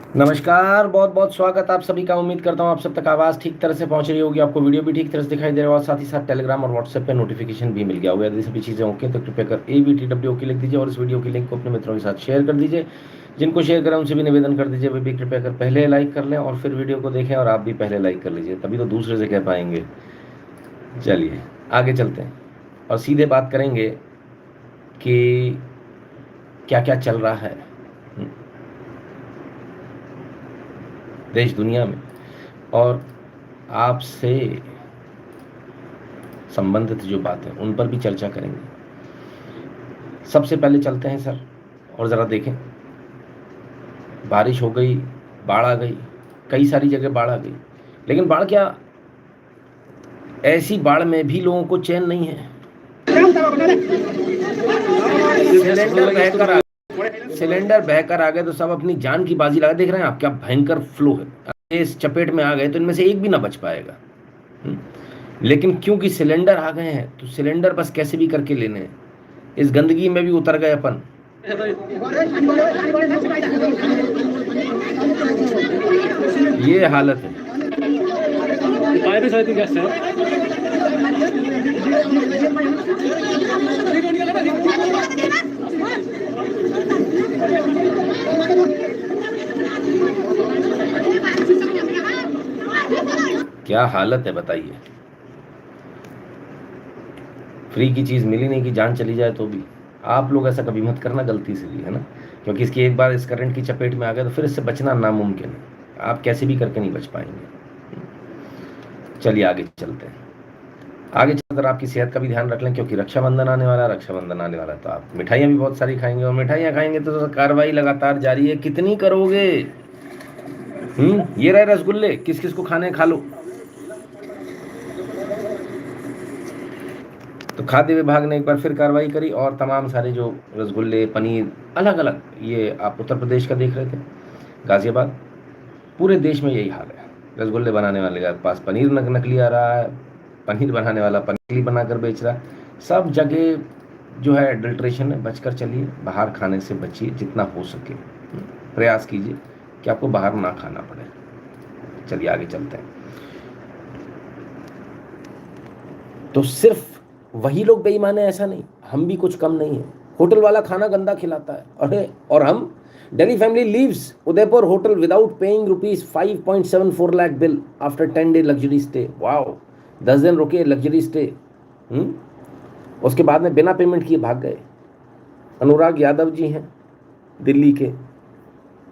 नमस्कार, बहुत बहुत स्वागत आप सभी का। उम्मीद करता हूँ आप सब तक आवाज़ ठीक तरह से पहुंच रही होगी, आपको वीडियो भी ठीक तरह से दिखाई दे रहा होगा, साथ ही साथ टेलीग्राम और व्हाट्सएप पे नोटिफिकेशन भी मिल गया होगा। यदि सभी चीज़ें ओके तो कृपया कर ABTW ओके लिख दीजिए और इस वीडियो की लिंक को अपने मित्रों के साथ शेयर कर दीजिए। जिनको शेयर करें उनसे भी निवेदन कर दीजिए वे भी कृपया कर पहले लाइक कर लें और फिर वीडियो को देखें, और आप भी पहले लाइक कर लीजिए, तभी तो दूसरे से कह पाएंगे। चलिए आगे चलते हैं और सीधे बात करेंगे कि क्या क्या चल रहा है देश दुनिया में, और आपसे संबंधित जो बात है उन पर भी चर्चा करेंगे। सबसे पहले चलते हैं सर, और ज़रा देखें, बारिश हो गई, बाढ़ आ गई, कई सारी जगह बाढ़ आ गई, लेकिन बाढ़ क्या, ऐसी बाढ़ में भी लोगों को चैन नहीं है। सिलेंडर बहकर आ सिलेंडर बहकर आ गए तो सब अपनी जान की बाजी लगा। देख रहे हैं आप क्या भयंकर फ्लो है, इस चपेट में आ गए तो इनमें से एक भी ना बच पाएगा। लेकिन क्योंकि सिलेंडर आ गए हैं तो सिलेंडर बस कैसे भी करके लेने हैं, इस गंदगी में भी उतर गए अपन। ये हालत है। क्या हालत है बताइए। फ्री की चीज़ मिली नहीं कि जान चली जाए तो भी। आप लोग ऐसा कभी मत करना गलती से भी, है ना, क्योंकि इसकी एक बार इस करंट की चपेट में आ गए तो फिर इससे बचना नामुमकिन है। आप कैसे भी करके नहीं बच पाएंगे। चलिए आगे चलते हैं। आगे चलकर आपकी सेहत का भी ध्यान रख लें, क्योंकि रक्षाबंधन आने वाला है। रक्षाबंधन आने वाला है तो आप मिठाइयाँ भी बहुत सारी खाएंगे, और मिठाइयाँ खाएंगे तो कार्रवाई लगातार जारी है। कितनी करोगे? ये रहे रसगुल्ले, किस किस को खाने हैं, खा लो। तो खाद्य विभाग ने एक बार फिर कार्रवाई करी और तमाम सारे जो रसगुल्ले, पनीर, अलग अलग, ये आप उत्तर प्रदेश का देख रहे थे, गाजियाबाद, पूरे देश में यही हाल है। रसगुल्ले बनाने वाले के पास पनीर नकली आ रहा है, पनीर बनाने वाला पनीर बनाकर बेच रहा है। सब जगह जो है एडल्ट्रेशन है। बचकर चलिए, बाहर खाने से बचिए जितना हो सके। प्रयास कीजिए कि आपको बाहर ना खाना पड़े। चलिए आगे चलते हैं। तो सिर्फ वही लोग बेईमान है ऐसा नहीं, हम भी कुछ कम नहीं है। होटल वाला खाना गंदा खिलाता है, अरे, और हम Delhi family leaves Udaipur hotel without paying rupees 5.74 lakh bill after 10-day luxury stay. Wow, 10 दिन रुके लग्जरी स्टे। उसके बाद में बिना पेमेंट किए भाग गए। अनुराग यादव जी हैं दिल्ली के।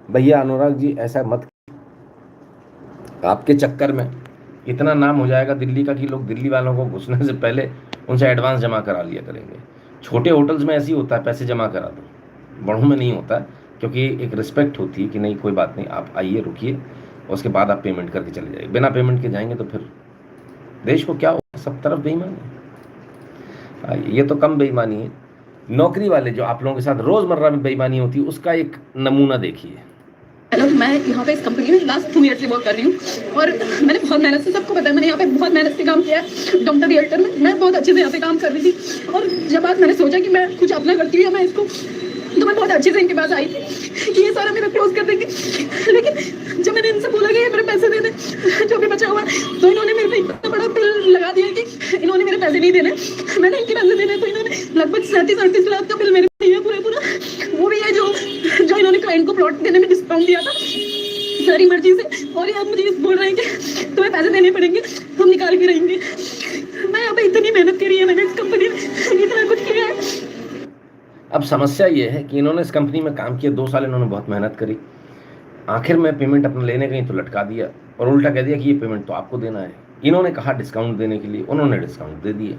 भैया अनुराग जी, ऐसा मत, आपके चक्कर में इतना नाम हो जाएगा दिल्ली का कि लोग दिल्ली वालों को घुसने से पहले उनसे एडवांस जमा करा लिया करेंगे। छोटे होटल्स में ऐसे ही होता है, पैसे जमा करा दो। बड़ों में नहीं होता, क्योंकि एक रिस्पेक्ट होती है कि नहीं कोई बात नहीं, आप आइए, रुकिए, उसके बाद आप पेमेंट करके चले जाइए। बिना पेमेंट के जाएंगे तो फिर देश को क्या होगा, सब तरफ बेईमानी। ये तो कम बेईमानी है, नौकरी वाले जो आप लोगों के साथ रोजमर्रा में बेईमानी होती है उसका एक नमूना देखिए। हेलो, मैं यहाँ पे इस कंपनी में लास्ट 2 ईयर से वर्क कर रही हूँ और मैंने बहुत मेहनत से, सबको पता है, मैंने यहाँ पे बहुत मेहनत से काम किया है। डॉक्टर रिएक्टर में मैं बहुत अच्छे से यहाँ पे काम कर रही थी, और जब बाद मैंने सोचा कि मैं कुछ अपना करती हूँ, मैं इसको, तो मैं बहुत अच्छे से इनके पास आई थी कि ये सारा मेरा क्लोज कर देंगे। लेकिन जब मैंने इनसे बोला कि ये मेरे पैसे दे दें जो भी बचा हुआ, तो इन्होंने मेरे पे इतना बड़ा बिल लगा दिया कि इन्होंने मेरे पैसे नहीं देने। मैंने इनके पैसे देने तो इन्होंने लगभग 37-38 लाख का बिल मेरे पे दिया पूरा। वो भी है जो इन्होंने क्लाइंट को प्लॉट देने में डिस्काउंट दिया था सारी मर्जी से, और ये अब मुझे बोल रहे हैं कि तुम्हें पैसे देने पड़ेंगे, हम निकाल के रहेंगे। मैं यहाँ पे इतनी मेहनत करी है, मैंने इस कंपनी में इतना कुछ किया है। अब समस्या ये है कि इन्होंने इस कंपनी में काम किया 2 साल, इन्होंने बहुत मेहनत करी, आखिर में पेमेंट अपना लेने गई तो लटका दिया और उल्टा कह दिया कि ये पेमेंट तो आपको देना है। इन्होंने कहा डिस्काउंट देने के लिए, उन्होंने डिस्काउंट दे दिए।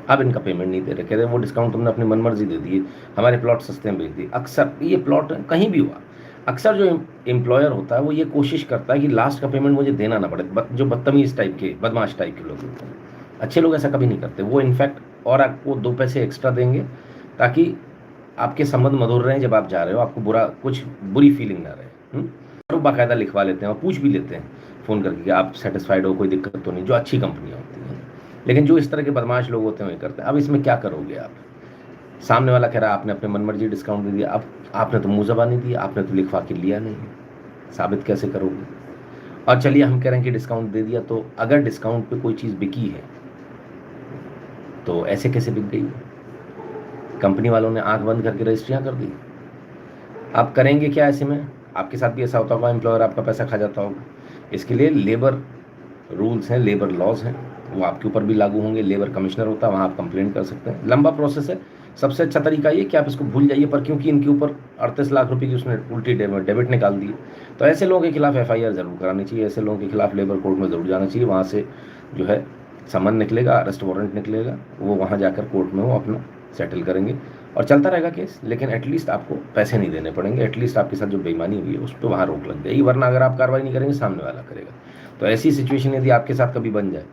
अब इनका पेमेंट नहीं दे रहे, कह रहे वो डिस्काउंट तुमने अपनी मनमर्जी दे दिए, हमारे प्लॉट सस्ते में बेच दिए। अक्सर ये प्लॉट कहीं भी हुआ, अक्सर जो एम्प्लॉयर होता है वो ये कोशिश करता है कि लास्ट का पेमेंट मुझे देना ना पड़े। जो बदतमीज टाइप के, बदमाश टाइप के लोग होते हैं, अच्छे लोग ऐसा कभी नहीं करते। वो इनफैक्ट और आपको 2 पैसे एक्स्ट्रा देंगे ताकि आपके संबंध मधुर रहें, जब आप जा रहे हो आपको कुछ बुरी फीलिंग ना रहे। और बाकायदा लिखवा लेते हैं और पूछ भी लेते हैं फ़ोन करके कि आप सेटिस्फाइड हो, कोई दिक्कत तो नहीं, जो अच्छी कंपनियाँ होती हैं। लेकिन जो इस तरह के बदमाश लोग होते हैं वही करते हैं। अब इसमें क्या करोगे आप? सामने वाला कह रहा है आपने अपने मनमर्जी डिस्काउंट दे दिया, अब आपने तो मुँह ज़बानी दी, आपने तो लिखवा के लिया नहीं। साबित कैसे करोगे? और चलिए हम कह रहे हैं कि डिस्काउंट दे दिया, तो अगर डिस्काउंट पे कोई चीज़ बिकी है तो ऐसे कैसे बिक गई? कंपनी वालों ने आंख बंद करके रजिस्ट्रियाँ कर दी। आप करेंगे क्या ऐसे में? आपके साथ भी ऐसा होता होगा, एम्प्लॉयर आपका पैसा खा जाता होगा। इसके लिए लेबर रूल्स हैं, लेबर लॉज हैं, वो आपके ऊपर भी लागू होंगे। लेबर कमिश्नर होता है, वहाँ आप कंप्लेंट कर सकते हैं। लंबा प्रोसेस है। सबसे अच्छा तरीका ये कि आप इसको भूल जाइए, पर क्योंकि इनके ऊपर 38 लाख रुपए की उसने उल्टी डेबिट निकाल दी, तो ऐसे लोगों के खिलाफ FIR जरूर करानी चाहिए। ऐसे लोगों के खिलाफ लेबर कोर्ट में जरूर जाना चाहिए। वहाँ से जो है समन निकलेगा, अरेस्ट वारंट निकलेगा, वो वहाँ जाकर कोर्ट में वो अपना सेटल करेंगे और चलता रहेगा केस। लेकिन एटलीस्ट आपको पैसे नहीं देने पड़ेंगे, एटलीस्ट आपके साथ जो बेईमानी हुई है उस पर वहाँ रोक लग जाएगी। वरना अगर आप कार्रवाई नहीं करेंगे, सामने वाला करेगा। तो ऐसी सिचुएशन यदि आपके साथ कभी बन जाए,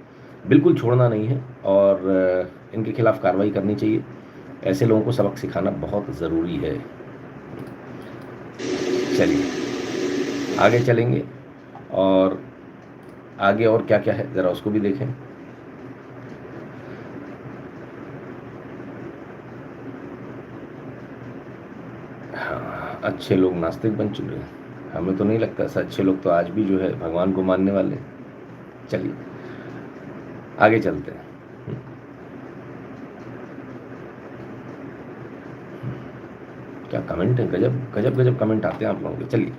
बिल्कुल छोड़ना नहीं है और इनके खिलाफ कार्रवाई करनी चाहिए। ऐसे लोगों को सबक सिखाना बहुत ज़रूरी है। चलिए आगे चलेंगे और आगे और क्या क्या है ज़रा उसको भी देखें। हाँ, अच्छे लोग नास्तिक बन चुके हैं। हमें तो नहीं लगता ऐसा। अच्छे लोग तो आज भी जो है भगवान को मानने वाले हैं। चलिए आगे चलते हैं। क्या कमेंट है, गजब गजब गजब कमेंट आते हैं आप लोगों के। चलिए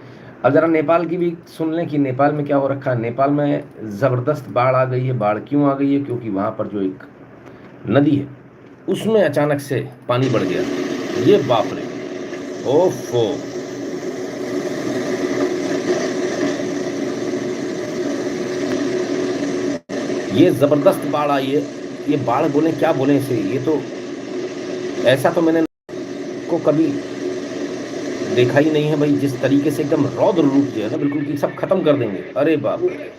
अब ज़रा नेपाल की भी सुन लें कि नेपाल में क्या हो रखा है। नेपाल में ज़बरदस्त बाढ़ आ गई है। बाढ़ क्यों आ गई है? क्योंकि वहाँ पर जो एक नदी है उसमें अचानक से पानी बढ़ गया। ये बाप रे, ओफो, ये ज़बरदस्त बाढ़ आई है। ये बाढ़ बोलें क्या बोलें इसे, ये तो ऐसा तो मैंने को कभी देखा ही नहीं है भाई। जिस तरीके से एकदम रौद्र रूप जो है ना, बिल्कुल कि सब खत्म कर देंगे। अरे बाप रे,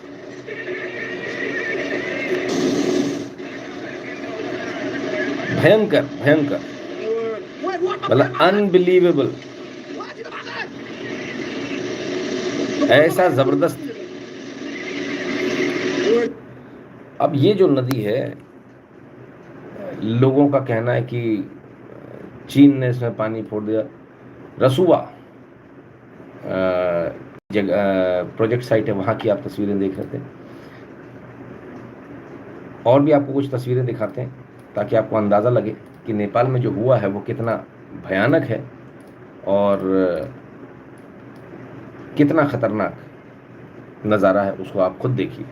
भयंकर भयंकर, मतलब अनबिलीवेबल, ऐसा जबरदस्त। अब ये जो नदी है, लोगों का कहना है कि चीन ने इसमें पानी छोड़ दिया। रसुआ जगह प्रोजेक्ट साइट है, वहाँ की आप तस्वीरें देख रहे थे। और भी आपको कुछ तस्वीरें दिखाते हैं ताकि आपको अंदाज़ा लगे कि नेपाल में जो हुआ है वो कितना भयानक है और कितना खतरनाक नज़ारा है। उसको आप खुद देखिए।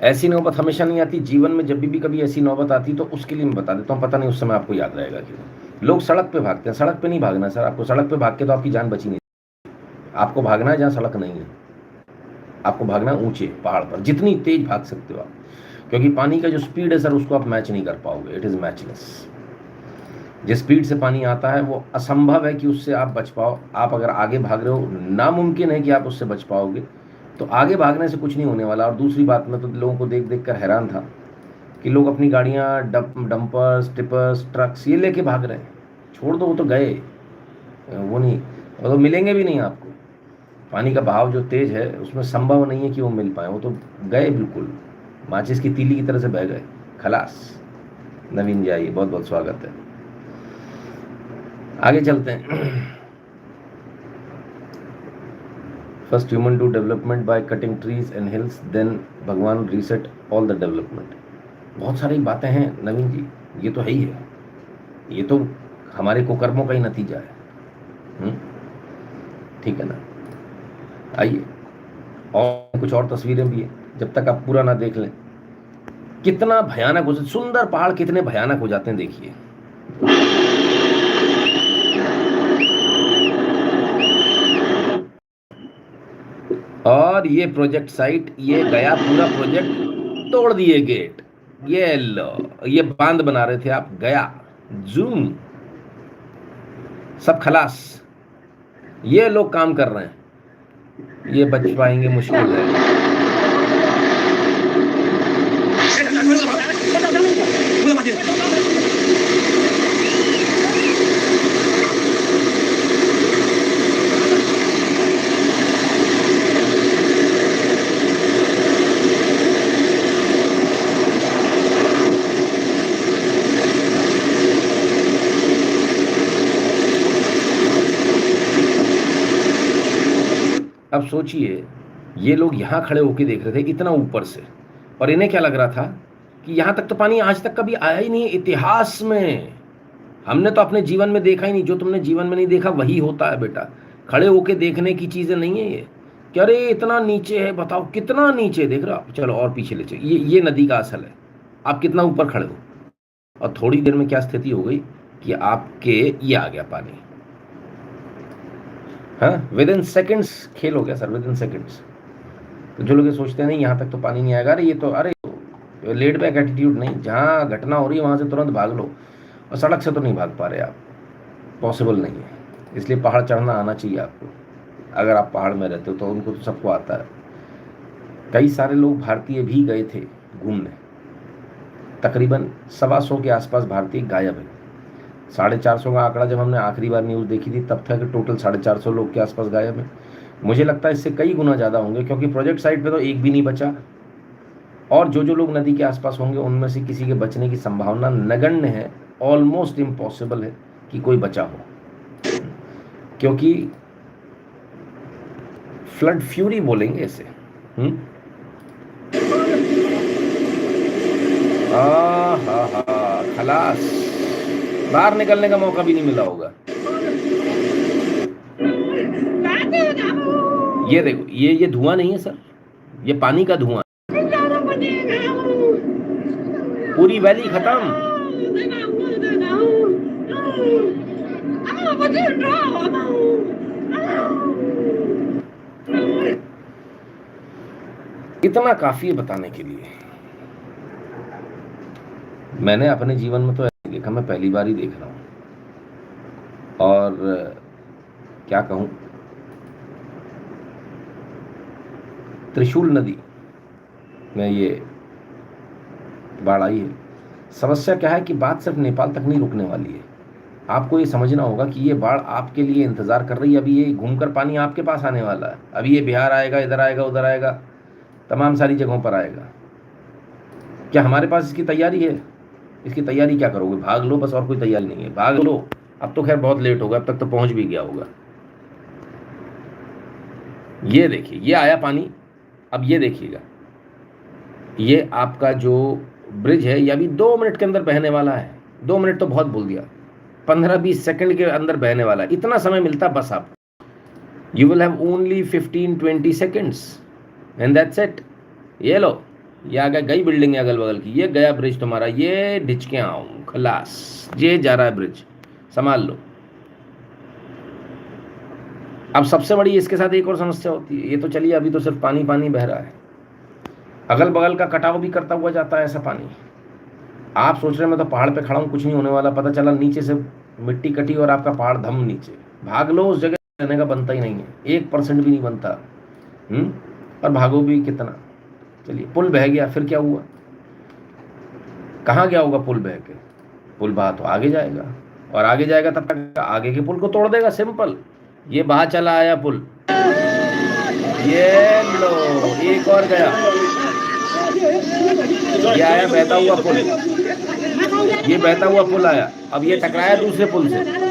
ऐसी नौबत हमेशा नहीं आती जीवन में। जब भी कभी ऐसी नौबत आती तो उसके लिए मैं बता देता हूँ, पता नहीं उस समय आपको याद रहेगा कि लोग सड़क पे भागते हैं। सड़क पे नहीं भागना सर, आपको सड़क पे भाग के तो आपकी जान बची नहीं। आपको भागना है जहाँ सड़क नहीं है। आपको भागना है ऊंचे पहाड़ पर, जितनी तेज भाग सकते हो आप, क्योंकि पानी का जो स्पीड है सर उसको आप मैच नहीं कर पाओगे। It is matchless. जिस स्पीड से पानी आता है वो असंभव है कि उससे आप बच पाओ। आप अगर आगे भाग रहे हो, नामुमकिन है कि आप उससे बच पाओगे। तो आगे भागने से कुछ नहीं होने वाला। और दूसरी बात, मैं तो लोगों को देख देख कर हैरान था कि लोग अपनी गाड़ियाँ डंपर्स, टिपर्स, ट्रक्स ये लेके भाग रहे हैं। छोड़ दो, वो तो गए, वो नहीं, वो तो मिलेंगे भी नहीं आपको। पानी का बहाव जो तेज है उसमें संभव नहीं है कि वो मिल पाए, वो तो गए बिल्कुल, माचिस की तीली की तरह से बह गए, खलास। नवीन जी आइए, बहुत बहुत स्वागत है। आगे चलते हैं। First human do development by cutting trees and hills, then भगवान रीसेट ऑल द डेवलपमेंट। बहुत सारी बातें हैं नवीन जी, ये तो है ही है, ये तो हमारे कुकर्मों का ही नतीजा है। ठीक है ना। आइए, और कुछ और तस्वीरें भी हैं, जब तक आप पूरा ना देख लें। कितना भयानक हो, सुंदर पहाड़ कितने भयानक हो जाते हैं, देखिए। और ये प्रोजेक्ट साइट, ये गया पूरा प्रोजेक्ट, तोड़ दिए गेट, ये लो, ये बांध बना रहे थे आप, गया जूम, सब खलास। ये लोग काम कर रहे हैं, ये बच पाएंगे मुश्किल है। अब सोचिए, ये लोग यहाँ खड़े होके देख रहे थे इतना ऊपर से, और इन्हें क्या लग रहा था कि यहाँ तक तो पानी आज तक कभी आया ही नहीं इतिहास में। हमने तो अपने जीवन में देखा ही नहीं, जो तुमने जीवन में नहीं देखा वही होता है बेटा। खड़े होके देखने की चीज़ें नहीं है ये, कि अरे इतना नीचे है, बताओ कितना नीचे देख रहे हो आप। चलो और पीछे ले चलो, ये नदी का असल है, आप कितना ऊपर खड़े हो, और थोड़ी देर में क्या स्थिति हो गई कि आपके ये आ गया पानी। हाँ, विद इन सेकेंड्स खेल हो गया सर, विद इन सेकेंड्स। तो जो लोग ये सोचते हैं नहीं यहाँ तक तो पानी नहीं आएगा, अरे ये तो, अरे लेड बैक एटीट्यूड नहीं, जहाँ घटना हो रही है वहाँ से तुरंत भाग लो। और सड़क से तो नहीं भाग पा रहे आप, पॉसिबल नहीं है। इसलिए पहाड़ चढ़ना आना चाहिए आपको, अगर आप पहाड़ में रहते हो तो। उनको तो सबको आता है। कई सारे लोग भारतीय भी गए थे घूमने, तकरीबन 125 के आसपास भारतीय गायब है। 450 का आंकड़ा जब हमने आखिरी बार न्यूज़ देखी थी तब था कि टोटल 450 लोग के आसपास गायब है। मुझे लगता है इससे कई गुना ज़्यादा होंगे, क्योंकि प्रोजेक्ट साइट पे तो एक भी नहीं बचा, और जो जो लोग नदी के आसपास होंगे उनमें से किसी के बचने की संभावना नगण्य है, ऑलमोस्ट इम्पॉसिबल है कि कोई बचा हो, क्योंकि फ्लड फ्यूरी बोलेंगे इसे। खलास, बाहर निकलने का मौका भी नहीं मिला होगा। ये देखो, ये धुआं नहीं है सर, ये पानी का धुआं। पूरी वैली खत्म। इतना काफी है बताने के लिए। मैंने अपने जीवन में तो ऐसे देखा, मैं पहली बार ही देख रहा हूं, और क्या कहूं, त्रिशूल नदी में ये बाढ़ आई है। समस्या क्या है कि बात सिर्फ नेपाल तक नहीं रुकने वाली है। आपको ये समझना होगा कि ये बाढ़ आपके लिए इंतज़ार कर रही है। अभी ये घूमकर पानी आपके पास आने वाला है। अभी ये बिहार आएगा, इधर आएगा, उधर आएगा, तमाम सारी जगहों पर आएगा। क्या हमारे पास इसकी तैयारी है? इसकी तैयारी क्या करोगे? भाग लो बस, और कोई तैयारी नहीं है, भाग लो। अब तो खैर बहुत लेट होगा, अब तक तो पहुंच भी गया होगा। ये देखिए, ये आया पानी। अब ये देखिएगा, ये आपका जो ब्रिज है, ये अभी 2 मिनट के अंदर बहने वाला है। 2 मिनट तो बहुत बोल दिया, 15-20 सेकंड के अंदर बहने वाला है। इतना समय मिलता बस आपको, you will have only 15-20 seconds and that's it. ये लो, ये आ गई बिल्डिंग है अगल बगल की, ये गया ब्रिज तुम्हारा, ये ढिचके आऊँ खलास, ये जा रहा है ब्रिज, संभाल लो। अब सबसे बड़ी इसके साथ एक और समस्या होती है, ये तो चलिए अभी तो सिर्फ पानी पानी बह रहा है, अगल बगल का कटाव भी करता हुआ जाता है ऐसा पानी। आप सोच रहे हैं मैं तो पहाड़ पे खड़ा हूँ, कुछ नहीं होने वाला, पता चला नीचे से मिट्टी कटी और आपका पहाड़ धम नीचे। भाग लो, उस जगह रहने का बनता ही नहीं है, 1% भी नहीं बनता। और भागो भी कितना। चलिए, पुल बह गया, फिर क्या हुआ? कहाँ गया होगा पुल बह के? पुल बहा तो आगे जाएगा, और आगे जाएगा तब तक आगे के पुल को तोड़ देगा, सिंपल। ये बहा चला आया पुल, ये लो, एक और गया। ये आया बहता हुआ पुल, ये बहता हुआ पुल आया। अब ये टकराया दूसरे पुल से।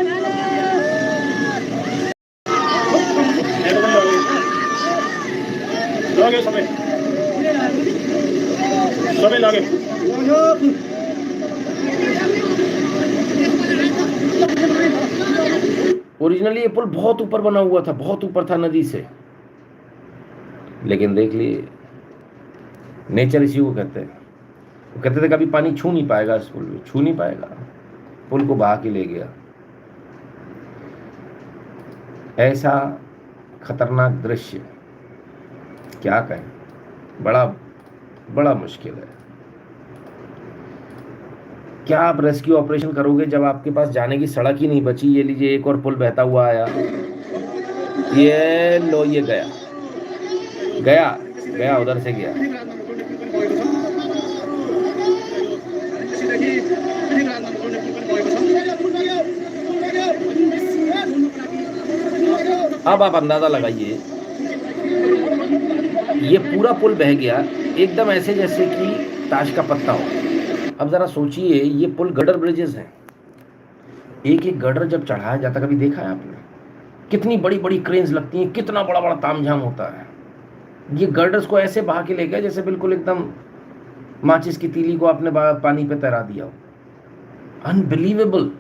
ओरिजिनली ये पुल बहुत ऊपर बना हुआ था, बहुत ऊपर था नदी से, लेकिन देख लिए नेचर इसी को कहते हैं। वो कहते थे कभी पानी छू नहीं पाएगा, इस पुल छू नहीं पाएगा, पुल को बहा के ले गया। ऐसा खतरनाक दृश्य क्या कहें, बड़ा बड़ा मुश्किल है। क्या आप रेस्क्यू ऑपरेशन करोगे जब आपके पास जाने की सड़क ही नहीं बची? ये लीजिए, एक और पुल बहता हुआ आया। ये लो, ये गया गया गया, उधर से गया। अब आप अंदाजा लगाइए, ये पूरा पुल बह गया एकदम ऐसे जैसे कि ताश का पत्ता हो। अब जरा सोचिए, ये पुल गर्डर ब्रिजेस हैं। एक एक गर्डर जब चढ़ाया जाता, कभी देखा है आपने? कितनी बड़ी बड़ी क्रेन्स लगती हैं, कितना बड़ा बड़ा तामझाम होता है। ये गर्डर्स को ऐसे बहा के ले गया जैसे बिल्कुल एकदम माचिस की तीली को आपने पानी पे तैरा दिया हो। अनबिलीवेबल।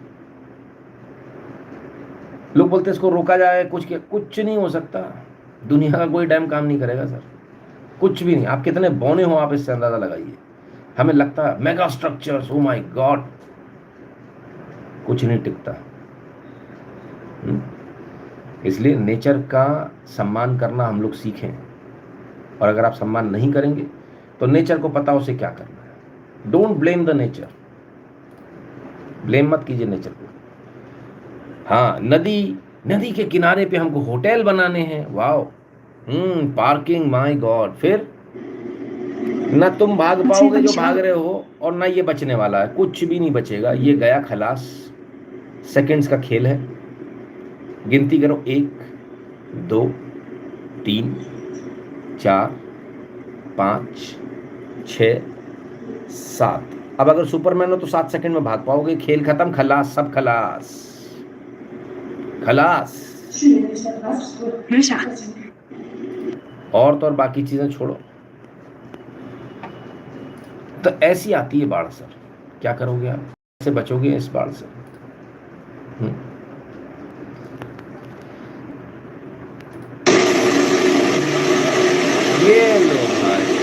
लोग बोलते हैं इसको रोका जाए, कुछ नहीं हो सकता। दुनिया का कोई डैम काम नहीं करेगा सर, कुछ भी नहीं। आप कितने बौने हो, आप इससे अंदाजा लगाइए। हमें लगता है mega structures, oh my God, कुछ नहीं टिकता। इसलिए नेचर का सम्मान करना हम लोग सीखें, और अगर आप सम्मान नहीं करेंगे तो नेचर को पता उसे क्या करना है। Don't blame the nature, blame मत कीजिए नेचर को। हाँ, नदी के किनारे पे हमको होटल बनाने हैं, वाओ, पार्किंग, माय गॉड। फिर ना तुम भाग पाओगे जो भाग रहे हो, और ना ये बचने वाला है, कुछ भी नहीं बचेगा। ये गया खलास। सेकंड्स का खेल है, गिनती करो, 1 2 3 4 5 6 7। अब अगर सुपरमैन हो तो 7 सेकंड में भाग पाओगे। खेल खत्म, खलास, सब खलास खलास। और तो और बाकी चीजें छोड़ो। तो ऐसी आती है बाढ़ सर, क्या करोगे आप? कैसे बचोगे इस बाढ़ से? ये लो भाई,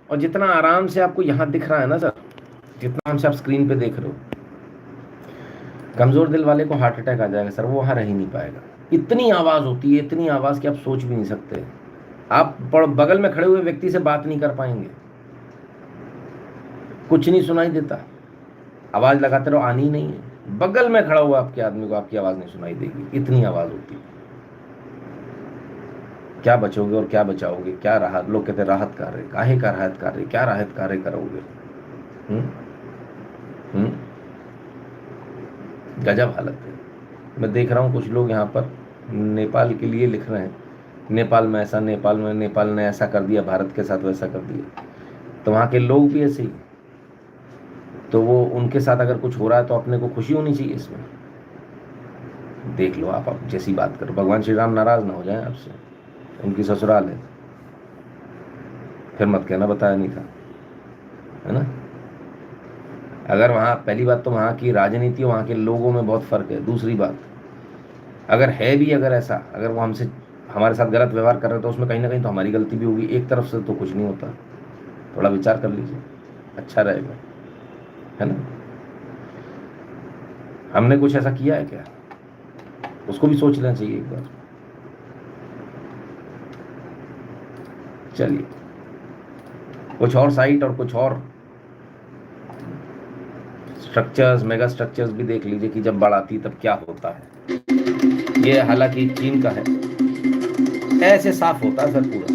और जितना आराम से आपको यहां दिख रहा है ना सर, जितना आराम से आप स्क्रीन पे देख रहे हो, कमजोर दिल वाले को हार्ट अटैक आ जाएगा सर, वो वहां रह ही नहीं पाएगा। इतनी आवाज होती है, इतनी आवाज कि आप सोच भी नहीं सकते। आप बगल में खड़े हुए व्यक्ति से बात नहीं कर पाएंगे, कुछ नहीं सुनाई देता। आवाज लगाते रहो, आनी नहीं है। बगल में खड़ा हुआ आपके आदमी को आपकी आवाज नहीं सुनाई देगी, इतनी आवाज होती है। क्या बचोगे और क्या बचाओगे? क्या राहत, लोग कहते राहत कार्य, काहे का राहत कार्य, क्या राहत कार्य करोगे? गजब हालत है। मैं देख रहा हूँ कुछ लोग यहाँ पर नेपाल के लिए लिख रहे हैं, नेपाल में ऐसा, नेपाल ने ऐसा कर दिया, भारत के साथ वैसा कर दिया। तो वहाँ के लोग भी ऐसे ही, तो वो उनके साथ अगर कुछ हो रहा है तो अपने को खुशी होनी चाहिए इसमें। देख लो आप जैसी बात करो, भगवान श्री राम नाराज ना हो जाए आपसे, उनकी ससुराल है, फिर मत कहना बताया नहीं था, है ना? अगर वहाँ, पहली बात तो वहाँ की राजनीति और वहाँ के लोगों में बहुत फ़र्क है। दूसरी बात, अगर है भी, अगर ऐसा, अगर वो हमसे, हमारे साथ गलत व्यवहार कर रहे तो उसमें कहीं ना कहीं तो हमारी गलती भी होगी। एक तरफ से तो कुछ नहीं होता, थोड़ा विचार कर लीजिए, अच्छा रहेगा, है ना? हमने कुछ ऐसा किया है क्या, उसको भी सोच लेना चाहिए एक बार। चलिए, कुछ और साइट और कुछ और स्ट्रक्चर्स, मेगा स्ट्रक्चर्स भी देख लीजिए कि जब बाढ़ आती तब क्या होता है। ये हालांकि चीन का है, ऐसे साफ होता है सर पूरा।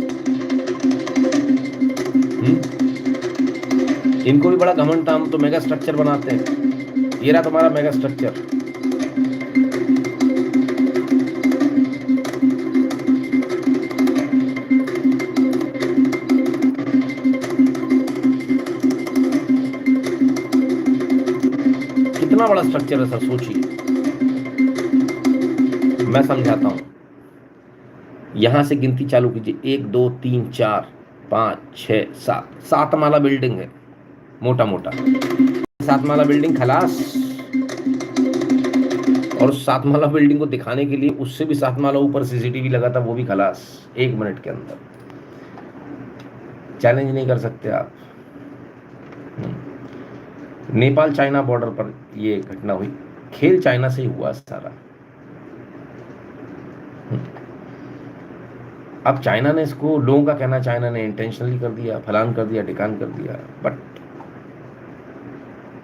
इनको भी बड़ा घमंड था, हम तो मेगा स्ट्रक्चर बनाते हैं। ये रहा तुम्हारा मेगा स्ट्रक्चर। कितना बड़ा स्ट्रक्चर है सर, सोचिए। मैं समझाता हूं, यहां से गिनती चालू कीजिए, 1 2 3 4 5 6 7, 7 माला बिल्डिंग है, मोटा मोटा 7 माला बिल्डिंग खलास। और उस 7 माला बिल्डिंग को दिखाने के लिए उससे भी 7 माला ऊपर सीसीटीवी लगा था, वो भी खलास 1 मिनट के अंदर। चैलेंज नहीं कर सकते आप। नेपाल चाइना बॉर्डर पर ये घटना हुई, खेल चाइना से ही हुआ सारा। अब चाइना ने इसको, लोगों का कहना चाइना ने इंटेंशनली कर दिया, फलान कर दिया, ढिकान कर दिया, बट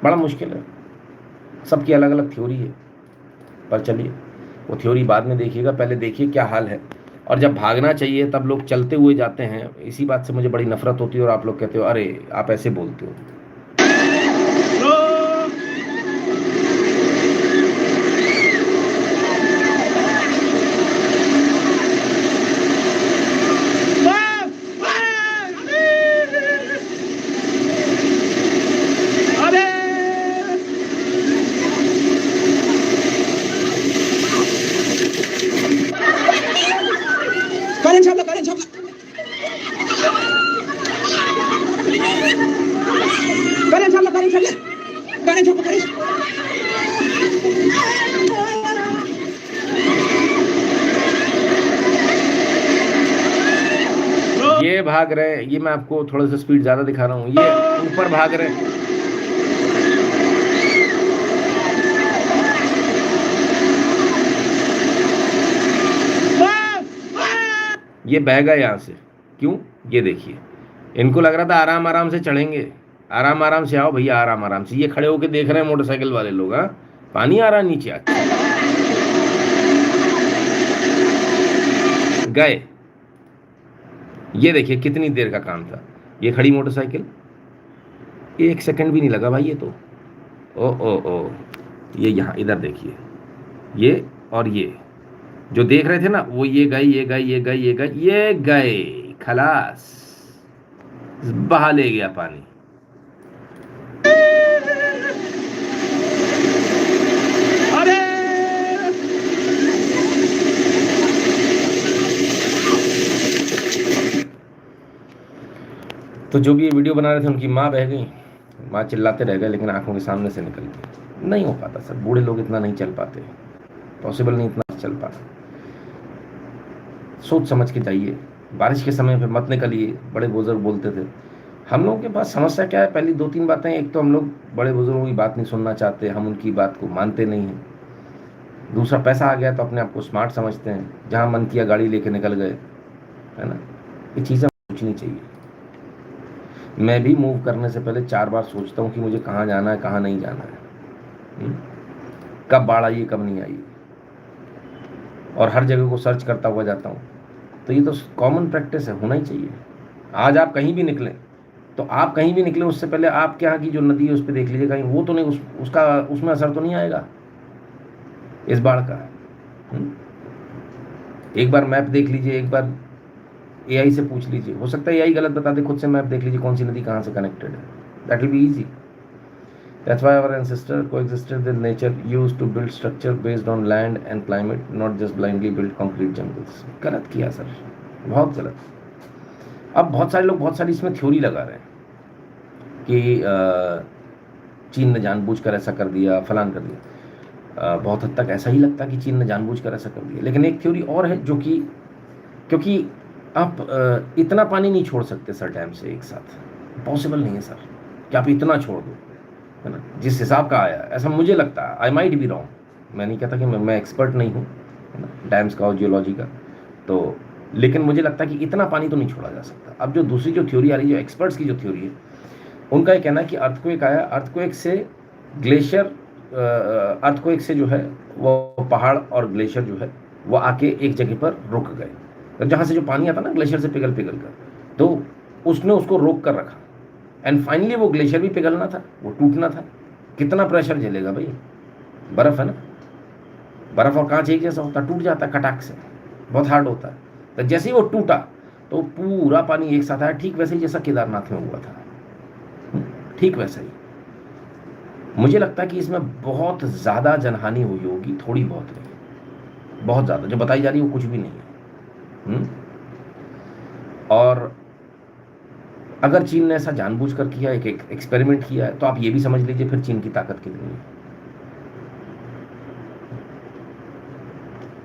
बड़ा मुश्किल है। सबकी अलग अलग थ्योरी है, पर चलिए वो थ्योरी बाद में देखिएगा, पहले देखिए क्या हाल है। और जब भागना चाहिए तब लोग चलते हुए जाते हैं। इसी बात से मुझे बड़ी नफरत होती है। और आप लोग कहते हो अरे आप ऐसे बोलते हो। ये भाग रहे, ये मैं आपको थोड़ा सा स्पीड ज्यादा दिखा रहा हूं, ये ऊपर भाग रहे। ये बह गए यहां से, क्यों? ये देखिए, इनको लग रहा था आराम आराम से चढ़ेंगे, आराम आराम से आओ भैया, आराम आराम से। ये खड़े होके देख रहे हैं मोटरसाइकिल वाले लोग, हाँ पानी आ रहा है नीचे आके, गए। ये देखिए कितनी देर का काम था। ये खड़ी मोटरसाइकिल, 1 सेकंड भी नहीं लगा भाई। ये तो ओ ओ ओ, ये यहाँ इधर देखिए, ये और ये जो देख रहे थे ना, वो ये गए, ये गए, ये गए, ये गए, ये गए, खलास, बहा ले गया पानी। तो जो भी ये वीडियो बना रहे थे उनकी माँ बह गई, माँ चिल्लाते रह गए, लेकिन आंखों के सामने से निकल गई। नहीं हो पाता सर, बूढ़े लोग इतना नहीं चल पाते, पॉसिबल नहीं इतना चल पाता। सोच समझ के जाइए, बारिश के समय पे मत निकलिए, बड़े बुजुर्ग बोलते थे। हम लोगों के पास समस्या क्या है, पहली 2-3 बातें। एक तो हम लोग बड़े बुजुर्गों की बात नहीं सुनना चाहते, हम उनकी बात को मानते नहीं हैं। दूसरा, पैसा आ गया तो अपने आप को स्मार्ट समझते हैं, जहाँ मन किया गाड़ी लेके निकल गए, है ना। ये चीज़ें सोचनी चाहिए। मैं भी मूव करने से पहले 4 बार सोचता हूँ कि मुझे कहाँ जाना है, कहाँ नहीं जाना है, कब बाढ़ आई, कब नहीं आई, और हर जगह को सर्च करता हुआ जाता हूँ। तो ये तो कॉमन प्रैक्टिस है, होना ही चाहिए। आज आप कहीं भी निकलें, तो आप कहीं भी निकले उससे पहले आपके यहाँ की जो नदी है उस पर देख लीजिए, कहीं वो तो नहीं उसमें असर तो नहीं आएगा इस बाढ़ का। एक बार मैप देख लीजिए, एक बार एआई से पूछ लीजिए, हो सकता है एआई गलत बता दे, खुद से मैप देख लीजिए कौन सी नदी कहाँ से कनेक्टेड है, that will be easy. That's why our ancestors coexisted with nature, used to build structure based on land and climate, not just blindly build concrete jungles. गलत किया सर, बहुत गलत। अब बहुत सारे लोग बहुत सारी इसमें थ्योरी लगा रहे हैं कि चीन ने जानबूझकर ऐसा कर दिया, फलान कर दिया। बहुत हद तक ऐसा ही लगता है कि चीन ने जानबूझकर ऐसा कर दिया, लेकिन एक थ्योरी और है जो कि, क्योंकि आप इतना पानी नहीं छोड़ सकते सर डैम से एक साथ, पॉसिबल नहीं है सर कि आप इतना छोड़ दो, है ना, जिस हिसाब का आया, ऐसा मुझे लगता है। आई माइट बी रॉन्ग, मैं नहीं कहता कि मैं एक्सपर्ट नहीं हूँ, है ना, डैम्स का और जियोलॉजी का, तो लेकिन मुझे लगता है कि इतना पानी तो नहीं छोड़ा जा सकता। अब जो दूसरी जो थ्योरी आ रही है, जो एक्सपर्ट्स की जो थ्योरी है, उनका ये कहना है कि अर्थक्वेक आया, अर्थक्वेक से ग्लेशियर, अर्थक्वेक से जो है वो पहाड़ और ग्लेशियर जो है वो आके एक जगह पर रुक गए, तो जहाँ से जो पानी आता ना ग्लेशियर से पिघल कर, तो उसने उसको रोक कर रखा। एंड फाइनली वो ग्लेशियर भी पिघलना था, वो टूटना था। कितना प्रेशर झेलेगा भाई, बर्फ है ना, बर्फ और कांच एक जैसा होता है, टूट जाता है खटाक से, बहुत हार्ड होता है। तो जैसे ही वो टूटा तो पूरा पानी एक साथ आया, ठीक वैसे ही जैसा केदारनाथ में हुआ था, ठीक वैसे ही। मुझे लगता है कि इसमें बहुत ज़्यादा जनहानि हुई होगी, थोड़ी बहुत नहीं, बहुत ज़्यादा। जो बताई जा रही है वो कुछ भी नहीं है। और अगर चीन ने ऐसा जानबूझकर किया, एक एक्सपेरिमेंट किया है, तो आप ये भी समझ लीजिए फिर चीन की ताकत कितनी है।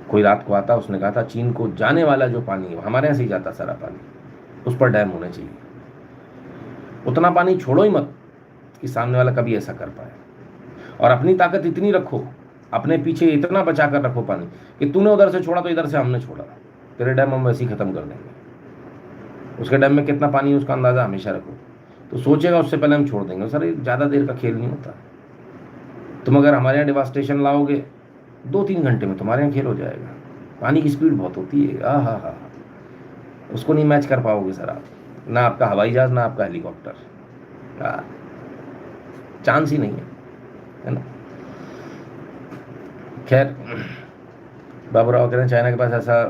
कोई रात को आता, उसने कहा था चीन को जाने वाला जो पानी है हमारे यहाँ से ही जाता सारा पानी, उस पर डैम होने चाहिए। उतना पानी छोड़ो ही मत कि सामने वाला कभी ऐसा कर पाए। और अपनी ताकत इतनी रखो, अपने पीछे इतना बचा कर रखो पानी कि तूने उधर से छोड़ा तो इधर से हमने छोड़ा, तेरे डैम हम वैसे ही खत्म कर देंगे। उसके डैम में कितना पानी है उसका अंदाजा हमेशा रखो, तो सोचेगा उससे पहले हम छोड़ देंगे। सर ये ज़्यादा देर का खेल नहीं होता। तुम अगर हमारे यहाँ डिवास्टेशन लाओगे 2-3 घंटे में तुम्हारे यहाँ खेल हो जाएगा। पानी की स्पीड बहुत होती है, हा, उसको नहीं मैच कर पाओगे सर आप, ना आपका हवाई जहाज ना आपका हेलीकॉप्टर, चांस ही नहीं है ना। खैर, बाबूराव कह रहे हैं चाइना के पास ऐसा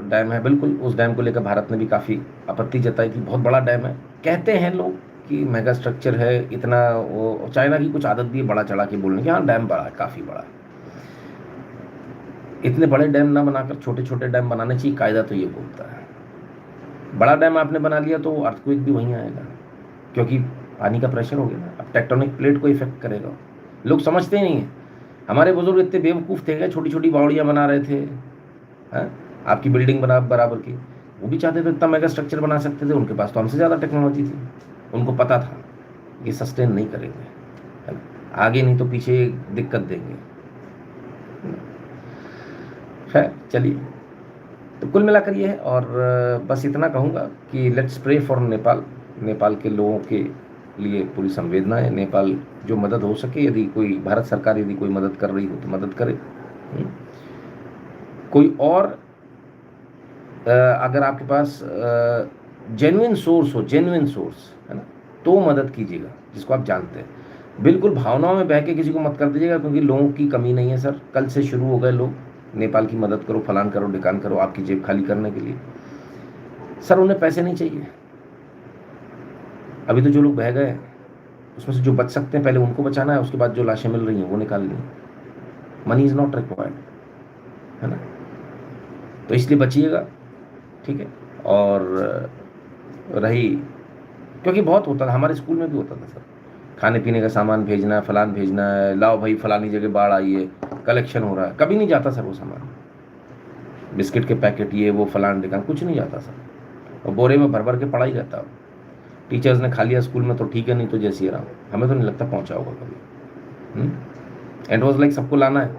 डैम है। बिल्कुल, उस डैम को लेकर भारत ने भी काफ़ी आपत्ति जताई थी। बहुत बड़ा डैम है, कहते हैं लोग कि मेगा स्ट्रक्चर है इतना। वो चाइना की कुछ आदत भी है बड़ा चढ़ा के बोलने की, हाँ डैम बड़ा है, काफ़ी बड़ा है। इतने बड़े डैम ना बनाकर छोटे छोटे डैम बनाने चाहिए, कायदा तो ये बोलता है। बड़ा डैम आपने बना लिया तो अर्थक्वेक भी वहीं आएगा, क्योंकि पानी का प्रेशर हो गया ना, अब टेक्टोनिक प्लेट को इफेक्ट करेगा। लोग समझते ही नहीं है। हमारे बुजुर्ग इतने बेवकूफ़ थे, छोटी छोटी बावड़ियाँ बना रहे थे, हैं आपकी बिल्डिंग बना बराबर की, वो भी चाहते थे इतना मेगा स्ट्रक्चर बना सकते थे। उनके पास तो हमसे ज़्यादा टेक्नोलॉजी थी, उनको पता था ये सस्टेन नहीं करेंगे, है ना, आगे नहीं तो पीछे दिक्कत देंगे। खैर चलिए, तो कुल मिलाकर ये है। और बस इतना कहूँगा कि let's pray for Nepal. Nepal के लोगों के लिए पूरी संवेदना है। नेपाल जो मदद हो सके, यदि कोई भारत सरकार यदि कोई मदद कर रही हो तो मदद करे। कोई और अगर आपके पास जेन्युइन सोर्स हो, जेन्युइन सोर्स है ना, तो मदद कीजिएगा जिसको आप जानते हैं। बिल्कुल भावनाओं में बह के किसी को मत कर दीजिएगा, क्योंकि लोगों की कमी नहीं है सर। कल से शुरू हो गए लोग नेपाल की मदद करो, फलान करो, ढिकान करो, आपकी जेब खाली करने के लिए। सर उन्हें पैसे नहीं चाहिए। अभी तो जो लोग बह गए उसमें से जो बच सकते हैं पहले उनको बचाना है, उसके बाद जो लाशें मिल रही हैं वो निकालनी है। मनी इज़ नॉट रिक्वायर्ड, है ना। तो इसलिए बचिएगा, ठीक है। और रही, क्योंकि बहुत होता था, हमारे स्कूल में भी होता था सर, खाने पीने का सामान भेजना है, फलान भेजना है, लाओ भाई फलानी जगह बाढ़ आई है, कलेक्शन हो रहा है। कभी नहीं जाता सर वो सामान, बिस्किट के पैकेट ये वो फलान ढिकान कुछ नहीं जाता सर, और बोरे में भर भर के पड़ा ही रहता। टीचर्स ने खा लिया स्कूल में तो ठीक है, नहीं तो जैसे ही रहा। हमें तो नहीं लगता पहुंचा होगा कभी। एंड वाज लाइक सबको लाना है,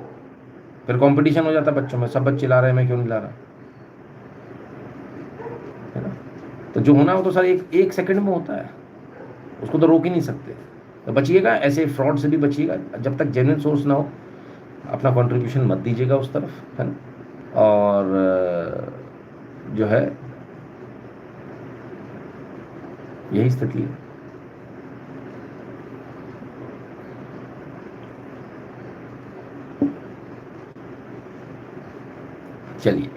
फिर कंपटीशन हो जाता बच्चों में, सब बच्चे ला रहे हैं मैं क्यों नहीं ला रहा, है ना। तो जो होना हो तो सर एक सेकंड में होता है, उसको तो रोक ही नहीं सकते। तो बचिएगा, ऐसे फ्रॉड से भी बचिएगा। जब तक जेन्युइन सोर्स ना हो अपना कंट्रीब्यूशन मत दीजिएगा उस तरफ, है ना। और जो है यही स्थिति है। चलिए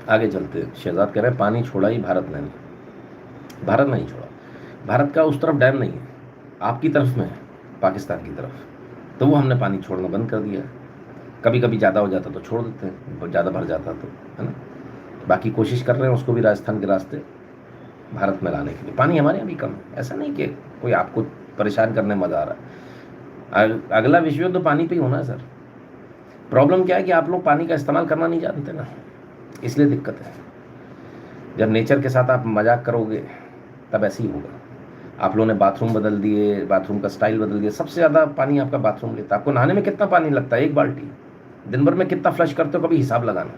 आगे चलते हैं। शहजाद कह रहे हैं पानी छोड़ा ही भारत ने नहीं। भारत नहीं छोड़ा, भारत का उस तरफ डैम नहीं है, आपकी तरफ में है, पाकिस्तान की तरफ, तो वो हमने पानी छोड़ना बंद कर दिया। कभी कभी ज़्यादा हो जाता तो छोड़ देते हैं, ज़्यादा भर जाता तो, है ना। बाकी कोशिश कर रहे हैं उसको भी राजस्थान के रास्ते भारत में लाने के लिए। पानी हमारे यहाँ भी कम है, ऐसा नहीं कि कोई आपको परेशान करने मज़ा आ रहा है। अगला विश्व युद्ध तो पानी पे ही होना है सर। प्रॉब्लम क्या है कि आप लोग पानी का इस्तेमाल करना नहीं जानते ना, इसलिए दिक्कत है। जब नेचर के साथ आप मजाक करोगे तब ऐसे ही होगा। आप लोगों ने बाथरूम बदल दिए, बाथरूम का स्टाइल बदल दिया। सबसे ज़्यादा पानी आपका बाथरूम लेता है। आपको नहाने में कितना पानी लगता है, 1 बाल्टी, दिन भर में कितना फ्लश करते हो, कभी हिसाब लगाना,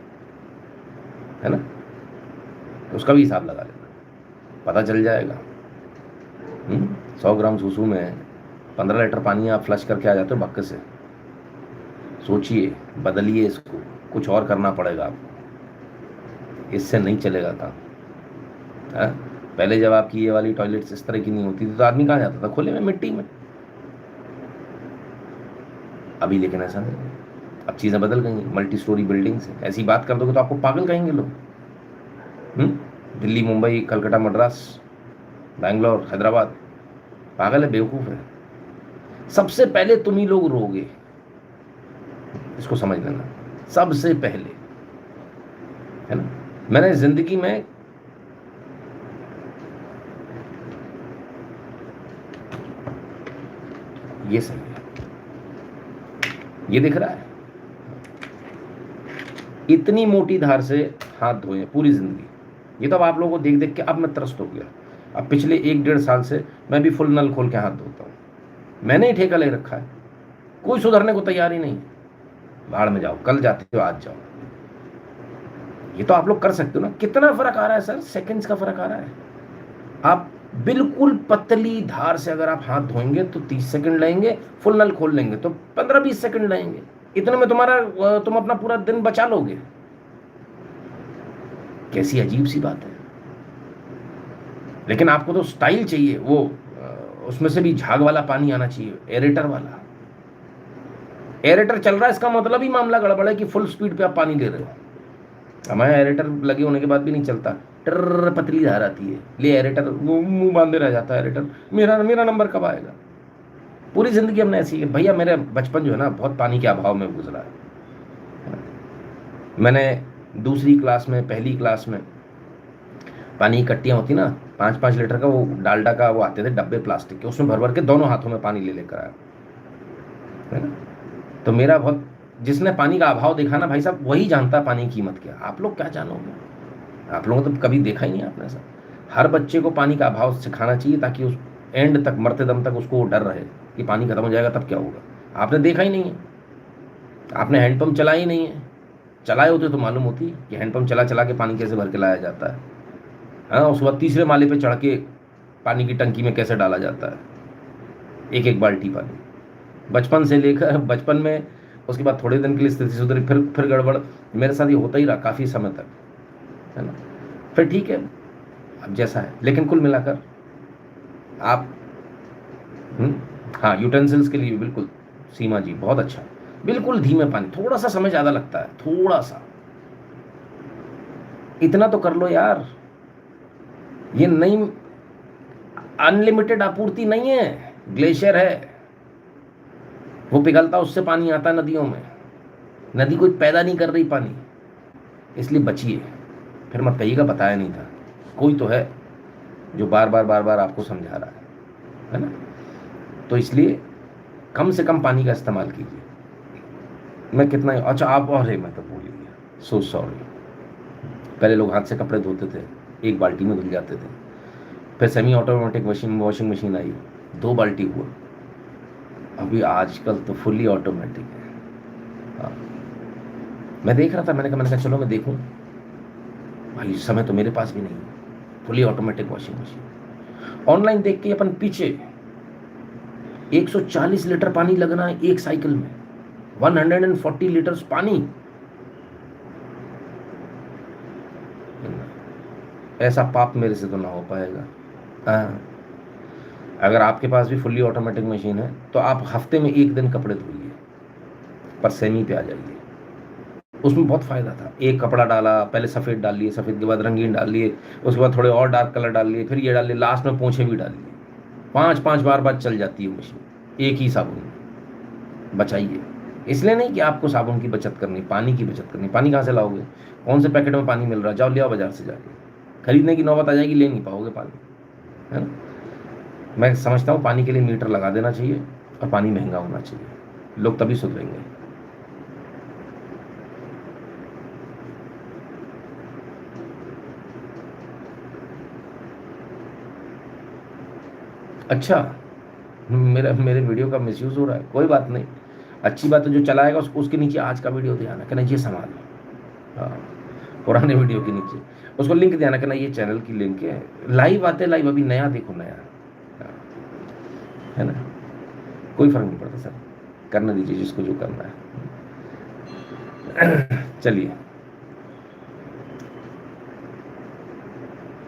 है ना, उसका भी हिसाब लगा लेना, पता चल जाएगा। 100 ग्राम सूसू में 15 लीटर पानी आप फ्लश करके आ जाते हो बक्के से। सोचिए, बदलिए इसको, कुछ और करना पड़ेगा आपको, इससे नहीं चलेगा काम। पहले जब आपकी ये वाली टॉयलेट्स इस तरह की नहीं होती थी तो आदमी कहाँ जाता था? खुले में, मिट्टी में। अभी लेकिन ऐसा नहीं है, अब चीज़ें बदल गई हैं, मल्टी स्टोरी बिल्डिंग्स है। ऐसी बात कर दोगे तो आपको पागल कहेंगे लोग। दिल्ली, मुंबई, कलकत्ता, मद्रास, बैंगलोर, हैदराबाद, पागल है, बेवकूफ़ है। सबसे पहले तुम ही लोग रोगे, इसको समझ लेना, सबसे पहले, है ना। मैंने जिंदगी में ये सही है, ये दिख रहा है, इतनी मोटी धार से हाथ धोए पूरी जिंदगी। ये तो अब आप लोगों को देख देख के अब मैं त्रस्त हो गया। अब पिछले 1-1.5 साल से मैं भी फुल नल खोल के हाथ धोता हूँ। मैंने ही ठेका ले रखा है, कोई सुधरने को तैयार ही नहीं। भाड़ में जाओ, कल जाते हो आज जाओ। ये तो आप लोग कर सकते हो ना। कितना फर्क आ रहा है सर, सेकंड्स का फर्क आ रहा है। आप बिल्कुल पतली धार से अगर आप हाथ धोएंगे तो 30 सेकंड लगेंगे, फुल नल खोल लेंगे तो 15-20 सेकंड लगेंगे। इतने में तुम अपना पूरा दिन बचा लोगे। कैसी अजीब सी बात है। लेकिन आपको तो स्टाइल चाहिए, वो उसमें से भी झाग वाला पानी आना चाहिए, एरेटर वाला। एरेटर चल रहा है, इसका मतलब ही मामला गड़बड़ है कि फुल स्पीड पे आप पानी ले रहे हो। हमारे एरेटर लगे होने के बाद भी नहीं चलता, टर पतली धार आती है, ले एरेटर, वो मुंह बांधे रह जाता है एरेटर, मेरा मेरा नंबर कब आएगा। पूरी जिंदगी हमने ऐसी है भैया। मेरा बचपन जो है ना बहुत पानी के अभाव में गुजरा है। मैंने दूसरी क्लास में, पहली क्लास में पानी की कट्टियाँ होती ना 5-5 लीटर का, वो डालडा का वो आते थे डब्बे प्लास्टिक के, उसमें भर भर के दोनों हाथों में पानी ले लेकर आया, है ना। तो मेरा बहुत, जिसने पानी का अभाव देखा ना भाई साहब, वही जानता पानी की कीमत क्या। आप लोग क्या जानोगे, आप लोगों ने तो कभी देखा ही नहीं आपने ऐसा। हर बच्चे को पानी का अभाव सिखाना चाहिए ताकि उस एंड तक, मरते दम तक उसको डर रहे कि पानी खत्म हो जाएगा तब क्या होगा। आपने देखा ही नहीं है, आपने हैंडपम्प चलाया ही नहीं है। चलाए होते तो मालूम होती कि हैंडपम्प चला चला के पानी कैसे भर के लाया जाता है। हाँ, उसके बाद तीसरे माले पे चढ़ के पानी की टंकी में कैसे डाला जाता है, एक एक बाल्टी पानी। बचपन से लेकर, बचपन में, उसके बाद थोड़े दिन के लिए स्थिति सुधरी, फिर गड़बड़। मेरे साथ ये होता ही रहा काफ़ी समय तक, है ना। फिर ठीक है, अब जैसा है। लेकिन कुल मिलाकर आप हाँ, यूटेंसिल्स के लिए बिल्कुल सीमा जी बहुत अच्छा। बिल्कुल धीमे पानी, थोड़ा सा समय ज़्यादा लगता है, थोड़ा सा, इतना तो कर लो यार। ये नहीं, अनलिमिटेड आपूर्ति नहीं है, ग्लेशियर है, वो पिघलता, उससे पानी आता है नदियों में। नदी कोई पैदा नहीं कर रही पानी, इसलिए बचिए। फिर मत कहिएगा बताया नहीं था, कोई तो है जो बार बार आपको समझा रहा है ना। तो इसलिए कम से कम पानी का इस्तेमाल कीजिए। मैं कितना ही, अच्छा आप, अरे मैं तो भूल ही गया, सो सॉरी। पहले लोग हाथ से कपड़े धोते थे, एक बाल्टी में धुल जाते थे। फिर सेमी ऑटोमेटिक वॉशिंग मशीन आई, 2 बाल्टी हुआ। अभी आजकल तो फुली ऑटोमेटिक है। हाँ, मैं देख रहा था, मैंने कहा चलो मैं देखूं। भाई समय तो मेरे पास भी नहीं है, fully automatic washing machine. Online देख के अपन पीछे, 140 लीटर पानी लगना है एक साइकिल में, 140 लीटर्स पानी। ऐसा पाप मेरे से तो ना हो पाएगा। हाँ, अगर आपके पास भी फुल्ली ऑटोमेटिक मशीन है तो आप हफ्ते में 1 दिन कपड़े धोइए, पर सेमी पे आ जाइए। उसमें बहुत फ़ायदा था। एक कपड़ा डाला, पहले सफ़ेद डाल लिए, सफ़ेद के बाद रंगीन डाल लिए, उसके बाद थोड़े और डार्क कलर डाल लिए, फिर ये डाल लिए, लास्ट में पोंछे भी डाल लिए। 5-5 बार बाद चल जाती है मशीन एक ही साबुन में। बचाइए, इसलिए नहीं कि आपको साबुन की बचत करनी, पानी की बचत करनी। पानी कहाँ से लाओगे, कौन से पैकेट में पानी मिल रहा है, जाओ ले आओ बाजार से जाके। खरीदने की नौबत आ जाएगी, ले नहीं पाओगे पानी, है ना। मैं समझता हूँ पानी के लिए मीटर लगा देना चाहिए और पानी महंगा होना चाहिए, लोग तभी सुधरेंगे। अच्छा, मेरे वीडियो का मिसयूज़ हो रहा है, कोई बात नहीं, अच्छी बात है। जो चलाएगा उसके नीचे आज का वीडियो दिया ना, कहना ये संभालो। हाँ, पुराने वीडियो के नीचे उसको लिंक देना, कहना ये चैनल की लिंक है, लाइव आते, लाइव अभी नया देखो, नया, है ना। कोई फर्क नहीं पड़ता सर, करने दीजिए जिसको जो करना है। चलिए,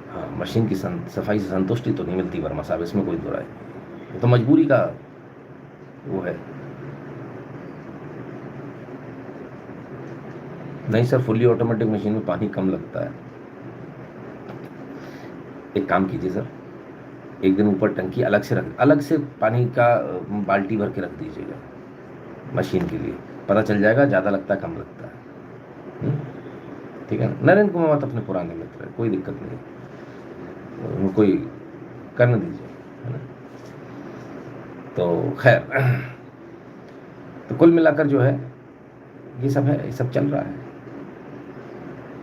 हाँ, मशीन की सफाई से संतुष्टि तो नहीं मिलती वर्मा साहब, इसमें कोई दो राय नहीं। ये तो मजबूरी का वो है। नहीं सर, फुल्ली ऑटोमेटिक मशीन में पानी कम लगता है। एक काम कीजिए सर, एक दिन ऊपर टंकी अलग से पानी का बाल्टी भर के रख दीजिएगा मशीन के लिए, पता चल जाएगा ज़्यादा लगता है कम लगता है। ठीक है ना। नरेंद्र कुमार अपने पुराने मित्र है, कोई दिक्कत नहीं, उनको कोई करने दीजिए, है ना। तो खैर, तो कुल मिलाकर जो है ये सब है, ये सब चल रहा है।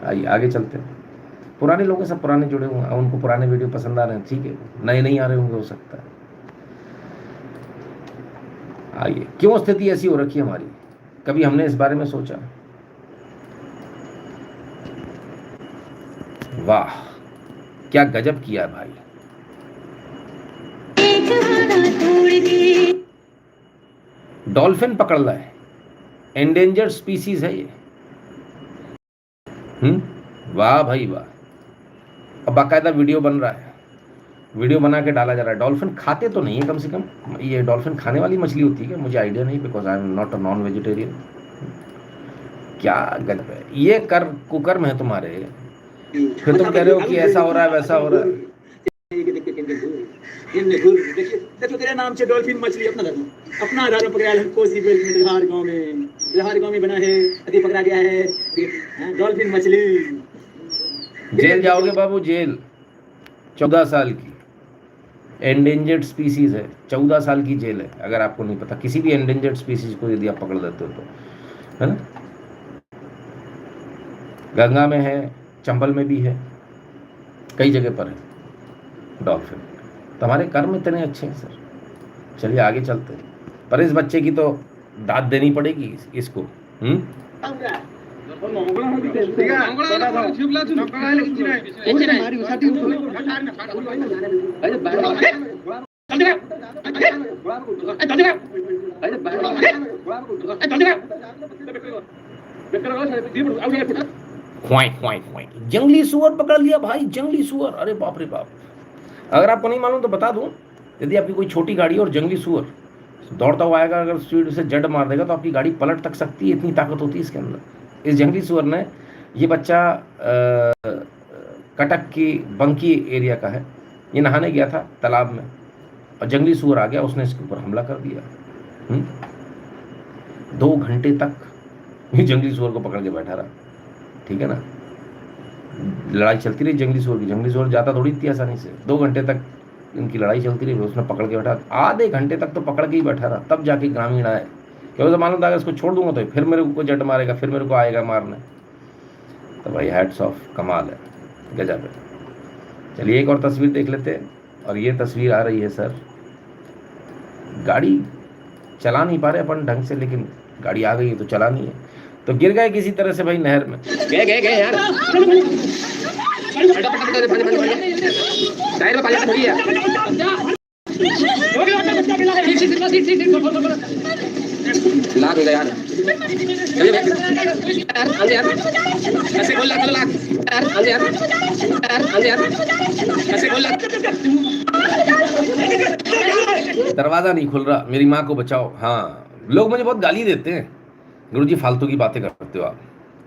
आइए आगे चलते हैं। पुराने लोग सब पुराने जुड़े हुए हैं, उनको पुराने वीडियो पसंद आ रहे हैं, ठीक है, नए नहीं आ रहे होंगे, हो सकता है। आइए, क्यों स्थिति ऐसी हो रखी है हमारी, कभी हमने इस बारे में सोचा? वाह, क्या गजब किया भाई। डॉल्फिन पकड़ रहा है, एंडेंजर्ड स्पीसीज है ये। वाह भाई वाह। अब बाकायदा वीडियो बन रहा है, वीडियो बना के डाला जा रहा है। डॉल्फिन खाते तो नहीं है, कम से कम ये डॉल्फिन खाने वाली मछली होती है क्या? मुझे आइडिया नहीं, because I am not a non vegetarian. क्या गजब है, ये कुकर्म है तुम्हारे। फिर तुम कह रहे हो कि ऐसा हो रहा है वैसा हो रहा है। देखो तेरे नाम से डॉल्फिन मछली अपना धर्म पकड़ा है, कोसी बिहार गांव में बना है, अभी पकड़ा गया है डॉल्फिन मछली। जेल जाओगे बाबू, जेल। 14 साल की एंडेंजर्ड स्पीसीज है, 14 साल की जेल है, अगर आपको नहीं पता। किसी भी एंडेंजर्ड स्पीसीज को यदि आप पकड़ लेते हो तो, है ना। गंगा में है, चंबल में भी है, कई जगह पर है डॉल्फिन। तो हमारे कर्म इतने अच्छे हैं सर। चलिए आगे चलते हैं, पर इस बच्चे की तो दाद देनी पड़ेगी इसको। जंगली सुअर पकड़ लिया भाई, जंगली सुअर। अरे बाप रे बाप। अगर आपको नहीं मालूम तो बता दूं, यदि आपकी कोई छोटी गाड़ी और जंगली सुअर दौड़ता हुआ आएगा, अगर स्पीड से जड़ मार देगा तो आपकी गाड़ी पलट तक सकती है, इतनी ताकत होती है इसके अंदर। इस जंगली सुअर ने, ये बच्चा कटक की बंकी एरिया का है, ये नहाने गया था तालाब में और जंगली सुअर आ गया, उसने इसके ऊपर हमला कर दिया। 2 घंटे तक ये जंगली सुअर को पकड़ के बैठा रहा, ठीक है ना। लड़ाई चलती रही जंगली सुअर की, जंगली सुअर जाता थोड़ी थी आसानी से। 2 घंटे तक इनकी लड़ाई चलती रही, उसने पकड़ के बैठा। आधे घंटे तक तो पकड़ के ही बैठा रहा, तब जाके ग्रामीण आए, क्योंकि उसे मालूम था अगर इसको छोड़ दूंगा तो फिर मेरे को जट मारेगा, फिर मेरे को आएगा मारने। तो भाई हैट्स ऑफ, कमाल है, गजब है। चलिए एक और तस्वीर देख लेते हैं। और ये तस्वीर आ रही है सर, गाड़ी चला नहीं पा रहे अपन ढंग से, लेकिन गाड़ी आ गई है तो चलानी है। तो गिर गए किसी तरह से भाई नहर में, गए यार। टायर में पानी हो गया। लाख हो गया यार, यार ऐसे बोल रहा, लाख यार ऐसे बोल रहा। दरवाजा नहीं खुल रहा, मेरी माँ को बचाओ। हाँ, लोग मुझे बहुत गाली देते हैं, गुरुजी फालतू की बातें करते हो आप,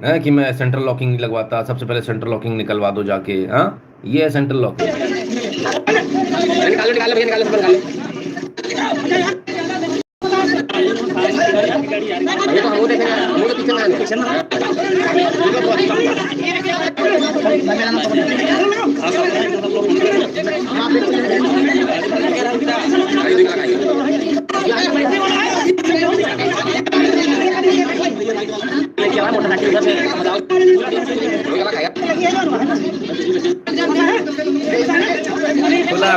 है कि मैं सेंट्रल लॉकिंग नहीं लगवाता, सबसे पहले सेंट्रल लॉकिंग निकलवा दो जाके। हाँ, ये है सेंट्रल लॉकिंग। खुला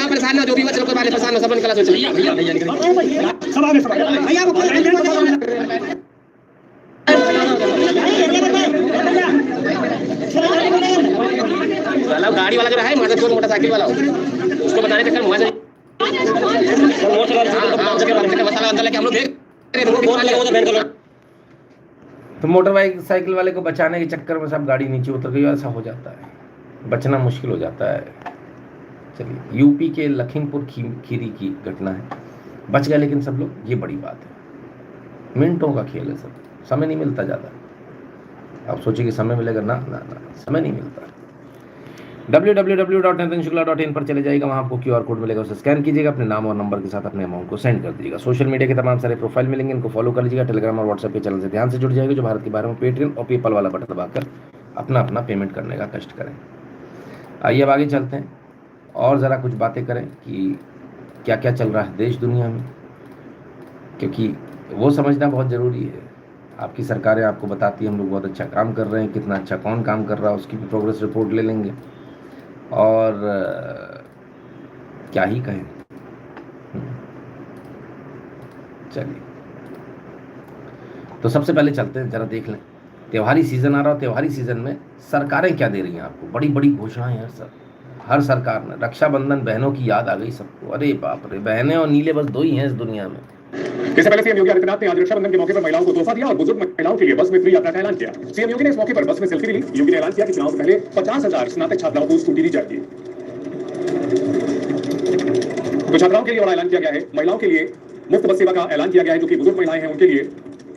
परेशान ना जो भी बच्चे लोग परेशान ना, सब निकला गाड़ी वाला जो है मोटरसाइकिल वाला, उसको बताने चक्कर में हम लोग देख तो मोटर साइकिल वाले को बचाने के चक्कर में सब गाड़ी नीचे उतर गई, ऐसा हो जाता है, बचना मुश्किल हो जाता है। चलिए, यूपी के लखीमपुर खीरी की घटना है, बच गए लेकिन सब लोग, ये बड़ी बात है। मिनटों का खेल है सब, समय नहीं मिलता ज़्यादा। आप सोचिए कि समय मिलेगा, ना ना ना, समय नहीं मिलता। www.nitinshukla.in पर चले जाइएगा, वहाँ आपको QR कोड मिलेगा, उसे स्कैन कीजिएगा, अपने नाम और नंबर के साथ अपने अमाउंट को सेंड कर दीजिएगा। सोशल मीडिया के तमाम सारे प्रोफाइल मिलेंगे, इनको फॉलो कर लीजिएगा। टेलीग्राम और व्हाट्सएप के चैनल से ध्यान से जुड़ जाएगा, जो भारत के बारे में पेटीएम और पेपल वाला बटन दबाकर अपना अपना पेमेंट करने का कष्ट करें। आइए अब आगे चलते हैं और ज़रा कुछ बातें करें कि क्या क्या चल रहा है देश दुनिया में, क्योंकि वो समझना बहुत ज़रूरी है। आपकी सरकारें आपको बताती है हम लोग बहुत अच्छा काम कर रहे हैं, कितना अच्छा कौन काम कर रहा है उसकी भी प्रोग्रेस रिपोर्ट ले लेंगे, और क्या ही कहें। चलिए, तो सबसे पहले चलते हैं, ज़रा देख लें, त्योहारी सीज़न आ रहा है, त्योहारी सीज़न में सरकारें क्या दे रही हैं आपको, बड़ी बड़ी घोषणाएं हैं सर। हर सरकार ने, रक्षाबंधन, बहनों की याद आ गई सबको, अरे बाप रे, बहनें और नीले बस दो ही हैं इस दुनिया में। इससे पहले सीएम योगी आदित्यनाथ ने आज रक्षाबंधन के मौके पर महिलाओं को तोहफा दिया और बुजुर्ग महिलाओं के लिए बस में फ्री यात्रा का ऐलान किया। सीएम योगी ने इस मौके पर बस में सेल्फी ली। योगी ने ऐलान किया कि चुनाव से पहले 50,000 स्नातक छात्राओं को स्कूटी दी जाएगी। तो छात्राओं के लिए और ऐलान किया गया है, महिलाओं के लिए मुफ्त बस सेवा का ऐलान किया गया है, जो कि बुजुर्ग महिलाएं हैं उनके लिए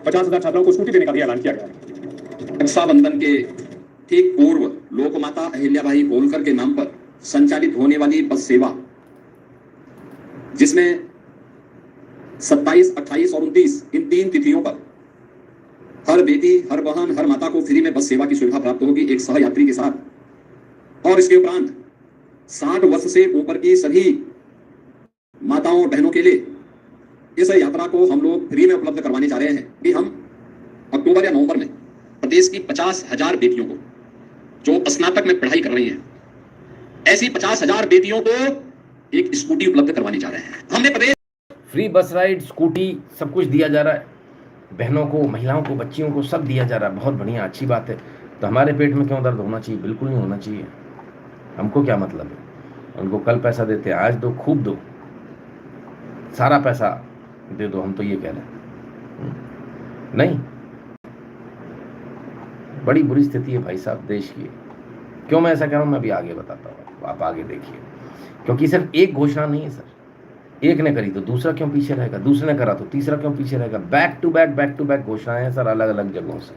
50,000 छात्राओं को स्कूटी देने का भी ऐलान किया गया है। रक्षाबंधन के ठीक पूर्व लोकमाता अहिल्याबाई होलकर के नाम पर संचालित होने वाली बस सेवा, जिसमें 27, 28 और 29 इन 3 तिथियों पर हर बेटी, हर बहन, हर माता को फ्री में बस सेवा की सुविधा प्राप्त होगी एक सहयात्री के साथ। और इसके उपरांत 60 वर्ष से ऊपर की सभी माताओं और बहनों के लिए इस यात्रा को हम लोग फ्री में उपलब्ध करवाने जा रहे हैं कि हम अक्टूबर या नवंबर में प्रदेश की 50,000 बेटियों को जो स्नातक में पढ़ाई कर रही हैं, ऐसी 50,000 बेटियों को एक स्कूटी उपलब्ध करवाने जा रहे हैं। हमने प्रदेश फ्री बस राइड, स्कूटी, सब कुछ दिया जा रहा है, बहनों को, महिलाओं को, बच्चियों को, सब दिया जा रहा है। बहुत बढ़िया, अच्छी बात है। तो हमारे पेट में क्यों दर्द होना चाहिए? बिल्कुल नहीं होना चाहिए। हमको क्या मतलब है? उनको कल पैसा देते हैं, आज दो, खूब दो, सारा पैसा दे दो, हम तो ये कह रहे हैं। नहीं, बड़ी बुरी स्थिति है भाई साहब देश की। क्यों मैं ऐसा कह रहा हूँ मैं अभी आगे बताता हूँ, आप आगे देखिए। क्योंकि सिर्फ एक घोषणा नहीं है सर, एक ने करी तो दूसरा क्यों पीछे रहेगा, दूसरे ने करा तो तीसरा क्यों पीछे रहेगा। बैक टू बैक घोषणाएं हैं सर, अलग अलग जगहों से।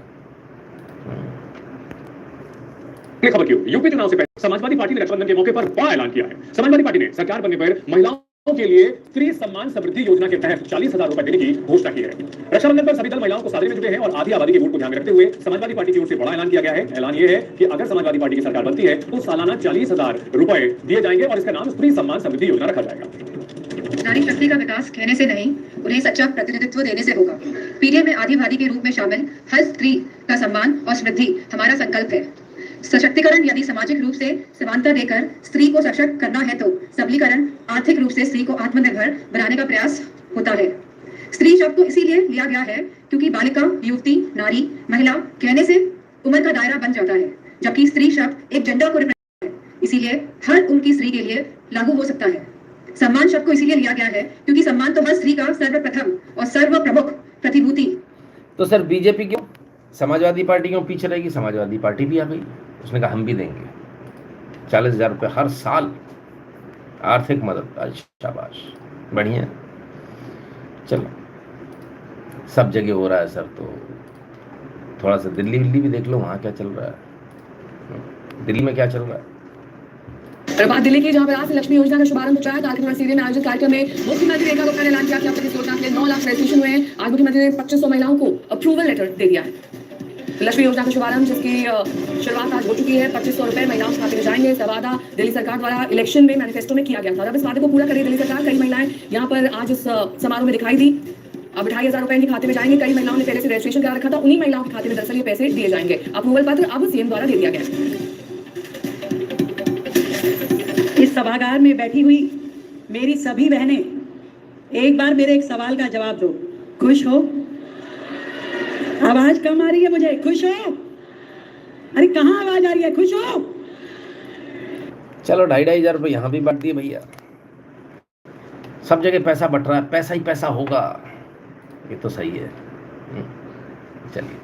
खबर क्यों? यूपी चुनाव से पहले समाजवादी पार्टी ने रक्षाबंधन के मौके पर बड़ा ऐलान किया है। समाजवादी पार्टी ने सरकार बनने पर महिलाओं के लिए स्त्री सम्मान समृद्धि योजना के तहत 40,000 रुपए देने की घोषणा की है। रक्षाबंधन पर सभी दल महिलाओं को सादे में जुटे हैं और आधी आबादी के वोट को ध्यान में रखते हुए समाजवादी पार्टी की ओर से बड़ा ऐलान किया गया है। ऐलान यह है कि अगर समाजवादी पार्टी की सरकार बनती है तो सालाना 40,000 रुपए दिए जाएंगे और इसका नाम स्त्री सम्मान समृद्धि योजना रखा जाएगा। नारी शक्ति का विकास कहने से नहीं, उन्हें सच्चा प्रतिनिधित्व देने से होगा। पीढ़ी में आधी भादी के रूप में शामिल हर स्त्री का सम्मान और समृद्धि हमारा संकल्प है। सशक्तिकरण यदि सामाजिक रूप से समानता देकर स्त्री को सशक्त करना है तो सबलीकरण आर्थिक रूप से स्त्री को आत्मनिर्भर बनाने का प्रयास होता है। स्त्री शब्द को इसीलिए लिया गया है क्योंकि बालिका, युवती, नारी, महिला कहने से उम्र का दायरा बन जाता है, जबकि स्त्री शब्द एक जेंडर को रिप्रेजेंट है, इसीलिए हर उनकी स्त्री के लिए लागू हो सकता है। सम्मान शब्द को इसीलिए लिया गया है क्योंकि सम्मान तो हर स्त्री का सर्वप्रथम और सर्व प्रमुख प्रतिभूति। तो सर बीजेपी क्यों, समाजवादी पार्टी क्यों पीछे रहेगी? समाजवादी पार्टी भी आ गई, उसने कहा हम भी देंगे 40,000 रुपये हर साल आर्थिक मदद। शाबाश, बढ़िया। चलो, सब जगह हो रहा है सर, तो थोड़ा सा दिल्ली भी देख लो, वहाँ क्या चल रहा है, दिल्ली में क्या चल रहा है। और बात दिल्ली की, जहां पर आज से लक्ष्मी योजना का शुभारंभ हो रहा है। कार्यक्रम में आयोजित कार्यक्रम में मुख्यमंत्री रेखा गुप्ता ने ऐलान किया कि अब तक इस योजना के लिए 9 लाख रजिस्ट्रेशन हुए हैं। आज मुख्यमंत्री ने 2500 महिलाओं को अप्रूवल लेटर दे दिया है। लक्ष्मी योजना का शुभारंभ, जिसकी शुरुआत आज हो चुकी है, 2500 रुपए महिलाओं के खाते में जाएंगे। इसका वादा दिल्ली सरकार द्वारा इलेक्शन में मैनिफेस्टो में किया गया था। अब इस वादे को पूरा करेगी दिल्ली सरकार। कई महिलाएं यहाँ पर आज इस समारोह में दिखाई दी। अब 28,000 रुपए इनके खाते में जाएंगे। कई महिलाओं ने पहले से रजिस्ट्रेशन करा रखा था, उन्हीं महिलाओं के खाते में दरअसल ये पैसे दिए जाएंगे। अप्रूवल पत्र अब सीएम द्वारा दे दिया गया है। इस सभागार में बैठी हुई मेरी सभी बहनें, एक बार मेरे एक सवाल का जवाब दो। खुश हो? आवाज कम आ रही है मुझे। खुश हो? अरे कहाँ आवाज आ रही है? खुश हो? चलो 2,500 रुपये यहाँ भी बांट दिए भैया, सब जगह पैसा बट रहा है, पैसा ही पैसा होगा, ये तो सही है। चलिए,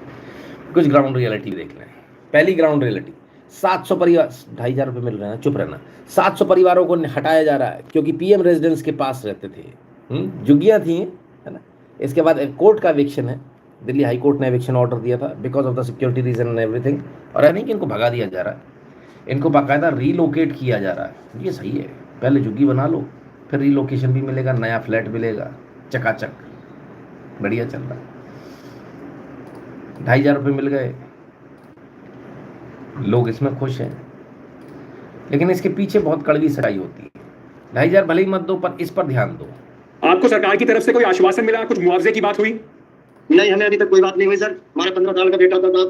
कुछ ग्राउंड रियलिटी देख लें। पहली ग्राउंड रियलिटी, 700 परिवार, 2,500 रुपये मिल रहे हैं, चुप रहना। 700 परिवारों को हटाया जा रहा है क्योंकि पीएम रेजिडेंस के पास रहते थे, झुग्गियाँ थी, है ना। इसके बाद कोर्ट का एविक्शन है, दिल्ली हाई कोर्ट ने एविक्शन ऑर्डर दिया था because of the security reason and everything. और है नहीं कि इनको भगा दिया जा रहा है, इनको बाकायदा रीलोकेट किया जा रहा है। ये सही है, पहले झुग्गी बना लो, फिर रीलोकेशन भी मिलेगा, नया फ्लैट मिलेगा, चकाचक बढ़िया चल रहा है। 2,500 रुपये मिल गए, लोग इसमें खुश हैं, लेकिन इसके पीछे बहुत कड़वी सच्चाई होती है। 2,500 भले ही मत दो, पर इस पर ध्यान दो। आपको सरकार की तरफ से कोई आश्वासन मिला, कुछ मुआवजे की बात हुई? नहीं, हमें अभी तक कोई बात नहीं हुई सर। हमारा 15 साल का बेटा था,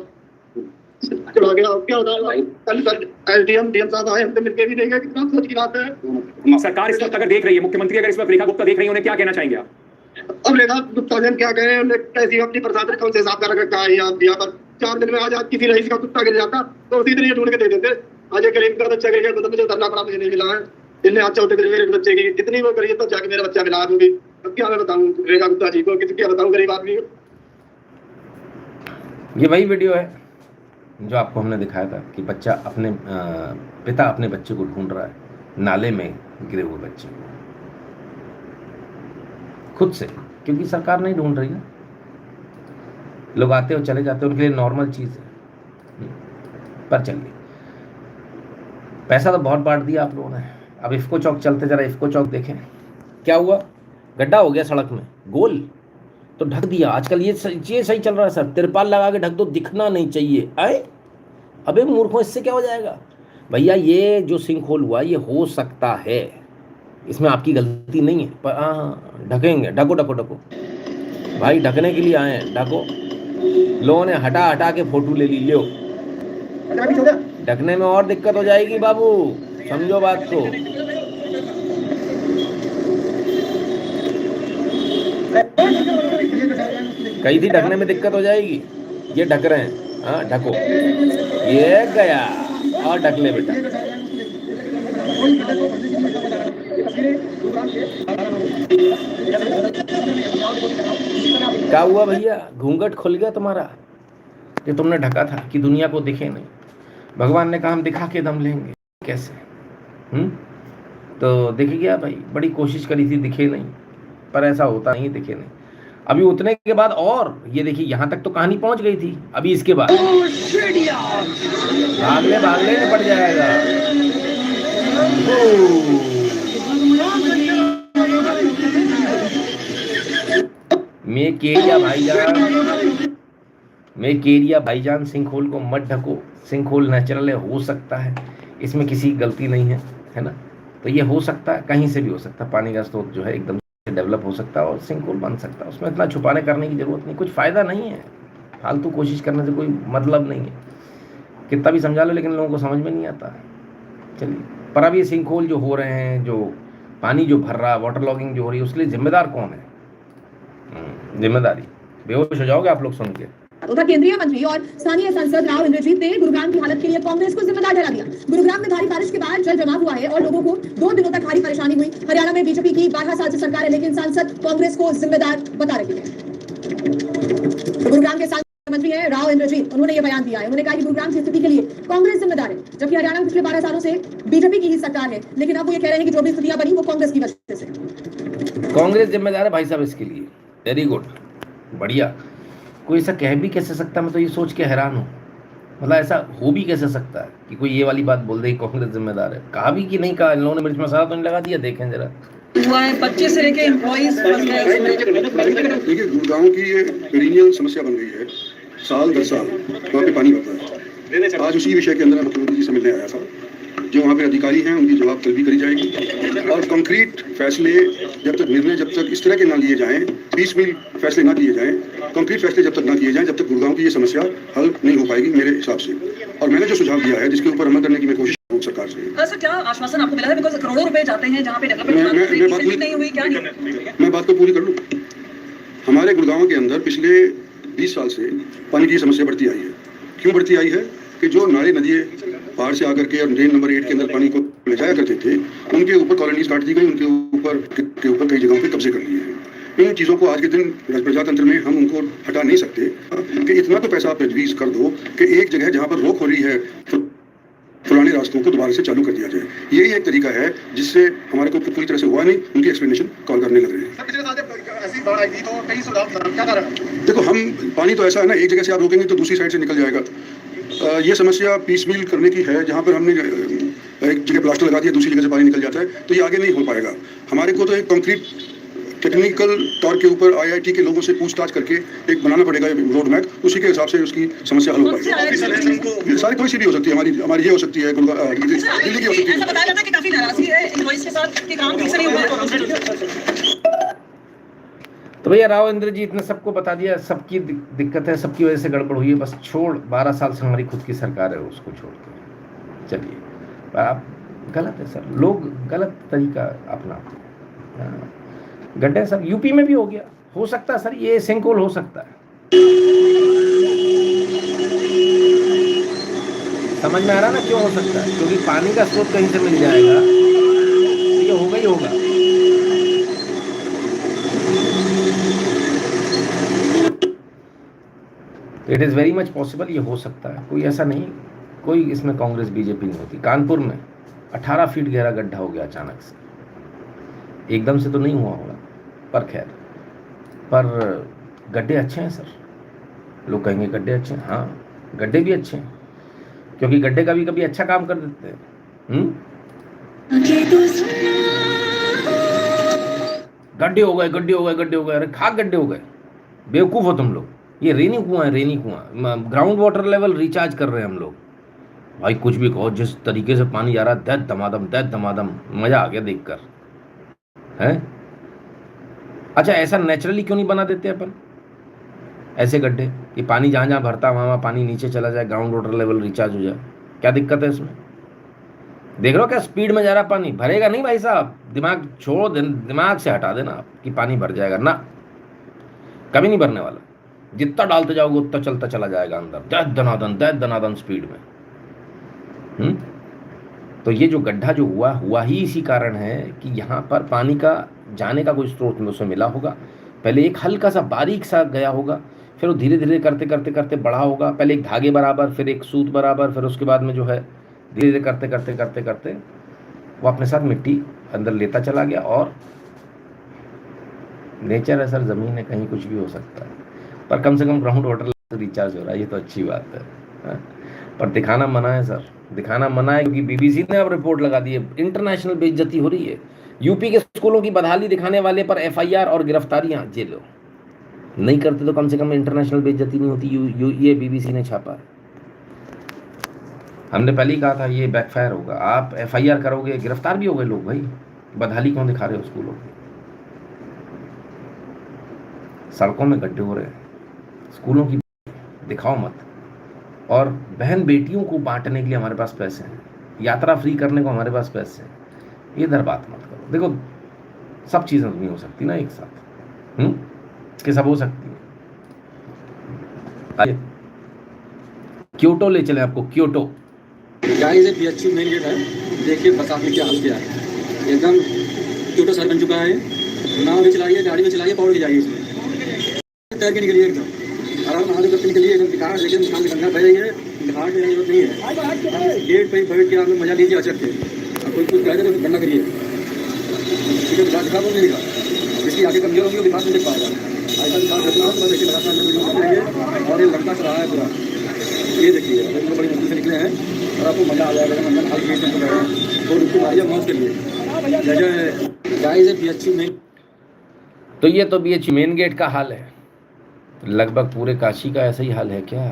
चला गया। क्या होता है भाई, कल सर डीएम साहब आए, हमसे मिलके भी देंगे, कितना सोच की बात है। सरकार इस वक्त अगर देख रही है, मुख्यमंत्री अगर इस वक्त रेखा गुप्ता देख रही है, उन्हें क्या कहना चाहेंगे आप? अब रेखा गुप्ता ने क्या कहे, उन्हें कैसी अपनी प्रशासन कौन से हिसाब का रख रखा है यहाँ पर। 4 दिन में आज किसी रईस का कुत्ता गिर जाता तो उसी दिन ये ढूंढ के दे देते। आज ये गरीब का बच्चा गिर गया तो मुझे धरना पड़ा, मुझे नहीं मिला है। इतने अच्छा होते मेरे बच्चे की इतनी वो करिए तो जाके मेरा बच्चा मिला दूंगी। अब क्या मैं बताऊँ रेखा गुप्ता जी को, क्या बताऊँ गरीब आदमी को। ये वही वीडियो है जो आपको हमने दिखाया था कि बच्चा अपने पिता अपने बच्चे को ढूंढ रहा है, नाले में गिरे हुए बच्चे को, खुद से, क्योंकि सरकार नहीं ढूंढ रही ना। लोग आते और चले जाते, उनके लिए नॉर्मल चीज़ है। पर चलिए, पैसा तो बहुत बांट दिया आप लोगों ने। अब इफ्को चौक चलते, जरा इफ्को चौक देखें क्या हुआ। गड्ढा हो गया सड़क में, गोल तो ढक दिया। आजकल ये सही चल रहा है सर, तिरपाल लगा के ढक दो, दिखना नहीं चाहिए। आए अबे मूर्खों, इससे क्या हो जाएगा भैया। ये जो सिंक होल हुआ ये हो सकता है, इसमें आपकी गलती नहीं है, पर हाँ ढकेंगे। ढको ढको ढको भाई, ढकने के लिए आए हैं, ढको। लोगों ने हटा हटा के फोटो ले ली, लो। ढकने में और दिक्कत हो जाएगी बाबू, समझो बात को। कही थी ढकने में दिक्कत हो जाएगी, ये ढक रहे हैं। हाँ ढको, ये गया, और ढक ले बेटा। क्या हुआ भैया, घूंघट खुल गया तुम्हारा, ये तुमने ढका था कि दुनिया को दिखे नहीं। भगवान ने कहा हम दिखा के दम लेंगे, कैसे? तो दिख गया भाई, बड़ी कोशिश करी थी, दिखे नहीं, पर ऐसा होता नहीं, दिखे नहीं। अभी उतने के बाद और ये देखिए, यहाँ तक तो कहानी पहुंच गई थी, अभी इसके बाद भागले निपट जाएगा। मैं केरिया भाईजान, सिंखोल को मत ढको। सिंखोल नेचुरल है, हो सकता है, इसमें किसी की गलती नहीं है, है ना। तो ये हो सकता है, कहीं से भी हो सकता है, पानी का स्रोत जो है एकदम डेवलप हो सकता है और सिंखोल बन सकता है। उसमें इतना छुपाने करने की जरूरत नहीं, कुछ फ़ायदा नहीं है, फालतू कोशिश करने से कोई मतलब नहीं है। कितना भी समझा लो, लेकिन लोगों को समझ में नहीं आता। चलिए, पर अब ये सिंखोल जो हो रहे हैं, जो पानी जो भर रहा है, वाटर लॉगिंग जो हो रही है, उसके लिए जिम्मेदार कौन है? जिम्मेदारी, बेहोश हो जाओगे आप लोग सुन के। उधर केंद्रीय मंत्री और स्थानीय सांसद राव इंद्रजीत ने गुरुग्राम की हालत के लिए कांग्रेस को जिम्मेदार ठहरा दिया। गुरुग्राम में भारी बारिश के बाद जल जमाव हुआ है और लोगों को 2 दिनों तक भारी परेशानी हुई। हरियाणा में बीजेपी की 12 साल से सरकार है, लेकिन सांसद कांग्रेस को जिम्मेदार बता रहे हैं। गुरुग्राम के सांसद मंत्री है राव इंद्रजीत, उन्होंने ये बयान दिया है। उन्होंने कहा कि गुरुग्राम की स्थिति के लिए कांग्रेस जिम्मेदार है, जबकि हरियाणा में पिछले 12 सालों से बीजेपी की ही सरकार है, लेकिन अब वो ये कह रहे हैं कि जो भी स्थितियां बनी वो कांग्रेस की वजह से। कांग्रेस जिम्मेदार है भाई साहब इसके लिए। वेरी गुड, बढ़िया। कोई ऐसा कह भी कैसे सकता, मैं तो ये सोच के हैरान हूँ, मतलब ऐसा हो भी कैसे सकता है कि कोई ये वाली बात बोल दे कांग्रेस जिम्मेदार है। कहा भी कि नहीं कहा, इन लोगों ने मिर्च मसाला तो नहीं लगा दिया। देखें जरा, हुआ है, बच्चे से लेके एम्प्लॉइज। देखिए, गुड़गांव की ये पेरिनियल समस्या बन गई है, साल दर साल वहाँ पे पानी भरता है। आज उसी विषय के अंदर मुख्यमंत्री जी से मिलने आया था। जो वहाँ पे अधिकारी हैं उनकी जवाब तलब भी करी जाएगी और कंक्रीट फैसले जब तक निर्णय जब तक इस तरह के ना लिए जाएं, पीसमील फैसले ना किए जाएं, कंक्रीट फैसले जब तक ना किए जाएं, जब तक गुड़गांव की ये समस्या हल नहीं हो पाएगी मेरे हिसाब से। और मैंने जो सुझाव दिया है जिसके ऊपर अमल करने की मैं कोशिश करूँ सरकार से। सर, क्या आश्वासन आपको मिला है? बिकॉज़ करोड़ों रुपए जाते हैं जहाँ पे डेवलपमेंट नहीं हुई, क्या नहीं? मैं बात को पूरी कर लूँ। हमारे गुड़गांव के अंदर पिछले 20 साल से पानी की समस्या बढ़ती आई है। क्यों बढ़ती आई है कि जो नाले नदियाँ पहाड़ से आकर के और ड्रेन नंबर 8 के अंदर पानी को ले जाया करते थे, उनके ऊपर कॉलोनीज काट दी गई, उनके ऊपर कई जगहों पे कब्जे कर लिए हैं। इन चीज़ों को आज के दिन प्रजातंत्र में हम उनको हटा नहीं सकते कि इतना तो पैसा आप तजवीज़ कर दो कि एक जगह जहाँ पर रोक हो रही है पुराने रास्तों को दोबारा से चालू कर दिया जाए। यही एक तरीका है जिससे हमारे को पूरी तरह से हुआ नहीं, उनकी एक्सप्लेनेशन कॉल करने लग रहे हैं। ऐसी बाढ़ आई थी तो कई सुधार क्या कारण है? देखो, हम पानी तो ऐसा है ना, एक जगह से आप रोकेंगे तो दूसरी साइड से निकल जाएगा। ये समस्या पीसमील करने की है, जहाँ पर हमने एक जगह प्लास्टर लगा दिया, दूसरी जगह से पानी निकल जाता है, तो ये आगे नहीं हो पाएगा। हमारे को तो एक कंक्रीट टेक्निकल तौर के ऊपर IIT के लोगों से पूछताछ करके एक बनाना पड़ेगा रोड मैप, उसी के हिसाब से उसकी समस्या हल हो पाएगी। सारी कोई सी भी हो सकती है, हमारी ये हो सकती है, दिल्ली की हो सकती है। बताया जाता है कि काफी नाराजगी है इनवॉइस के साथ कि काम ठीक से नहीं हुआ। तो भैया राव इंद्रजीत ने सबको बता दिया, सबकी दिक्कत है, सबकी वजह से गड़बड़ हुई है, बस छोड़, 12 साल से हमारी खुद की सरकार है, उसको छोड़ के चलिए। पर आप गलत है सर, लोग गलत तरीका अपनाते हैं। गड्ढे सर यूपी में भी हो गया, हो सकता है सर ये सिंकहोल हो सकता है। समझ में आ रहा ना क्यों हो सकता है? क्योंकि पानी का स्रोत कहीं से मिल जाएगा तो ये होगा ही होगा। It is very much possible, ये हो सकता है, कोई ऐसा नहीं, कोई इसमें कांग्रेस बीजेपी नहीं होती। कानपुर में 18 फीट गहरा गड्ढा हो गया अचानक से, एकदम से तो नहीं हुआ होगा, पर खैर, पर गड्ढे अच्छे हैं सर। लोग कहेंगे गड्ढे अच्छे हैं, हाँ गड्ढे भी अच्छे हैं, क्योंकि गड्ढे का भी कभी अच्छा काम कर देते हैं। गड्ढे हो गए, गड्ढे हो गए, गड्ढे हो गए, अरे खाक गड्ढे हो गए, बेवकूफ़ हो तुम लोग। ये रेनी कुआं है, रेनी कुआं, ग्राउंड वाटर लेवल रिचार्ज कर रहे हैं हम लोग। भाई कुछ भी कहो, जिस तरीके से पानी जा रहा है, दैत दमादम, मज़ा आ गया देखकर, हैं? अच्छा, ऐसा नेचुरली क्यों नहीं बना देते अपन ऐसे गड्ढे कि पानी जहाँ जहाँ भरता वहाँ पानी नीचे चला जाए, ग्राउंड वाटर लेवल रिचार्ज हो जाए? क्या दिक्कत है इसमें? देख रहे हो क्या स्पीड में जा रहा पानी? भरेगा नहीं भाई साहब, दिमाग छोड़ो, दिमाग से हटा देना आप कि पानी भर जाएगा, ना, कभी नहीं भरने वाला। जितना डालते जाओगे उतना चलता चला जाएगा अंदर, दैत दनादन स्पीड में। तो ये जो गड्ढा जो हुआ ही इसी कारण है कि यहाँ पर पानी का जाने का कोई स्रोत उसे मिला होगा। पहले एक हल्का सा बारीक सा गया होगा, फिर वो धीरे धीरे करते करते करते बड़ा होगा, पहले एक धागे बराबर, फिर एक सूत बराबर, फिर उसके बाद में जो है धीरे धीरे करते करते करते करते वो अपने साथ मिट्टी अंदर लेता चला गया। और नेचर है सर, ज़मीन है, कहीं कुछ भी हो सकता है, पर कम से कम ग्राउंड वाटर रिचार्ज हो रहा है, ये तो अच्छी बात है। पर दिखाना मना है सर, दिखाना मना है, क्योंकि BBC ने अब रिपोर्ट लगा दी है, इंटरनेशनल बेइज्जती हो रही है। यूपी के स्कूलों की बदहाली दिखाने वाले पर FIR और गिरफ्तारियां, जेलों। नहीं करते तो कम से कम इंटरनेशनल बेइज्जती नहीं होती, ये BBC ने छापा है। हमने पहले ही कहा था ये बैकफायर होगा। आप FIR करोगे, गिरफ्तार भी हो गए लोग, भाई बदहाली क्यों दिखा रहे हो स्कूलों की? सड़कों में गड्ढे हो रहे हैं, स्कूलों की दिखाओ मत। और बहन बेटियों को बांटने के लिए हमारे पास पैसे हैं, यात्रा फ्री करने को हमारे पास पैसे हैं, इधर बात मत करो। देखो सब चीज़ें नहीं हो सकती ना एक साथ, इसके सब हो सकती है। आइए क्योटो ले चले आपको, क्योटो। गाइस ये BHU मेन गेट है, देखिए बरसात में क्या हाल किया है, एकदम क्योटो शहर बन चुका है। नाव भी चलाइए, गाड़ी भी चलाइए, पौड़ भी जाइए, इसमें तैर के निकलिए एकदम आराम महादेव करते निकलिए एकदम। दिखाड़ लेकिन शाम गंगा बह रही है, दिखाड़ की जरूरत नहीं है, गेट पे बैठ के आप लोग मजा लीजिए अचक के। कोई कुछ कह दे तो गंदा करिए, ठीक है? दिखा तो नहीं दिखा, जिसकी आगे कमजोर होगी वो दिखा नहीं देख पाएगा। ऐसा दिखा रखना हो तो बस ऐसे लगातार और ये लड़का चला है पूरा, ये देखिए हम लोग बड़ी मुश्किल से निकले हैं और आपको मजा आ जाएगा। मंदन हाल गेट में तो रुको मारिए मौज के लिए। जय गाइस ये BHU में, तो ये तो BHU मेन गेट का हाल है, लगभग पूरे काशी का ऐसा ही हाल है क्या?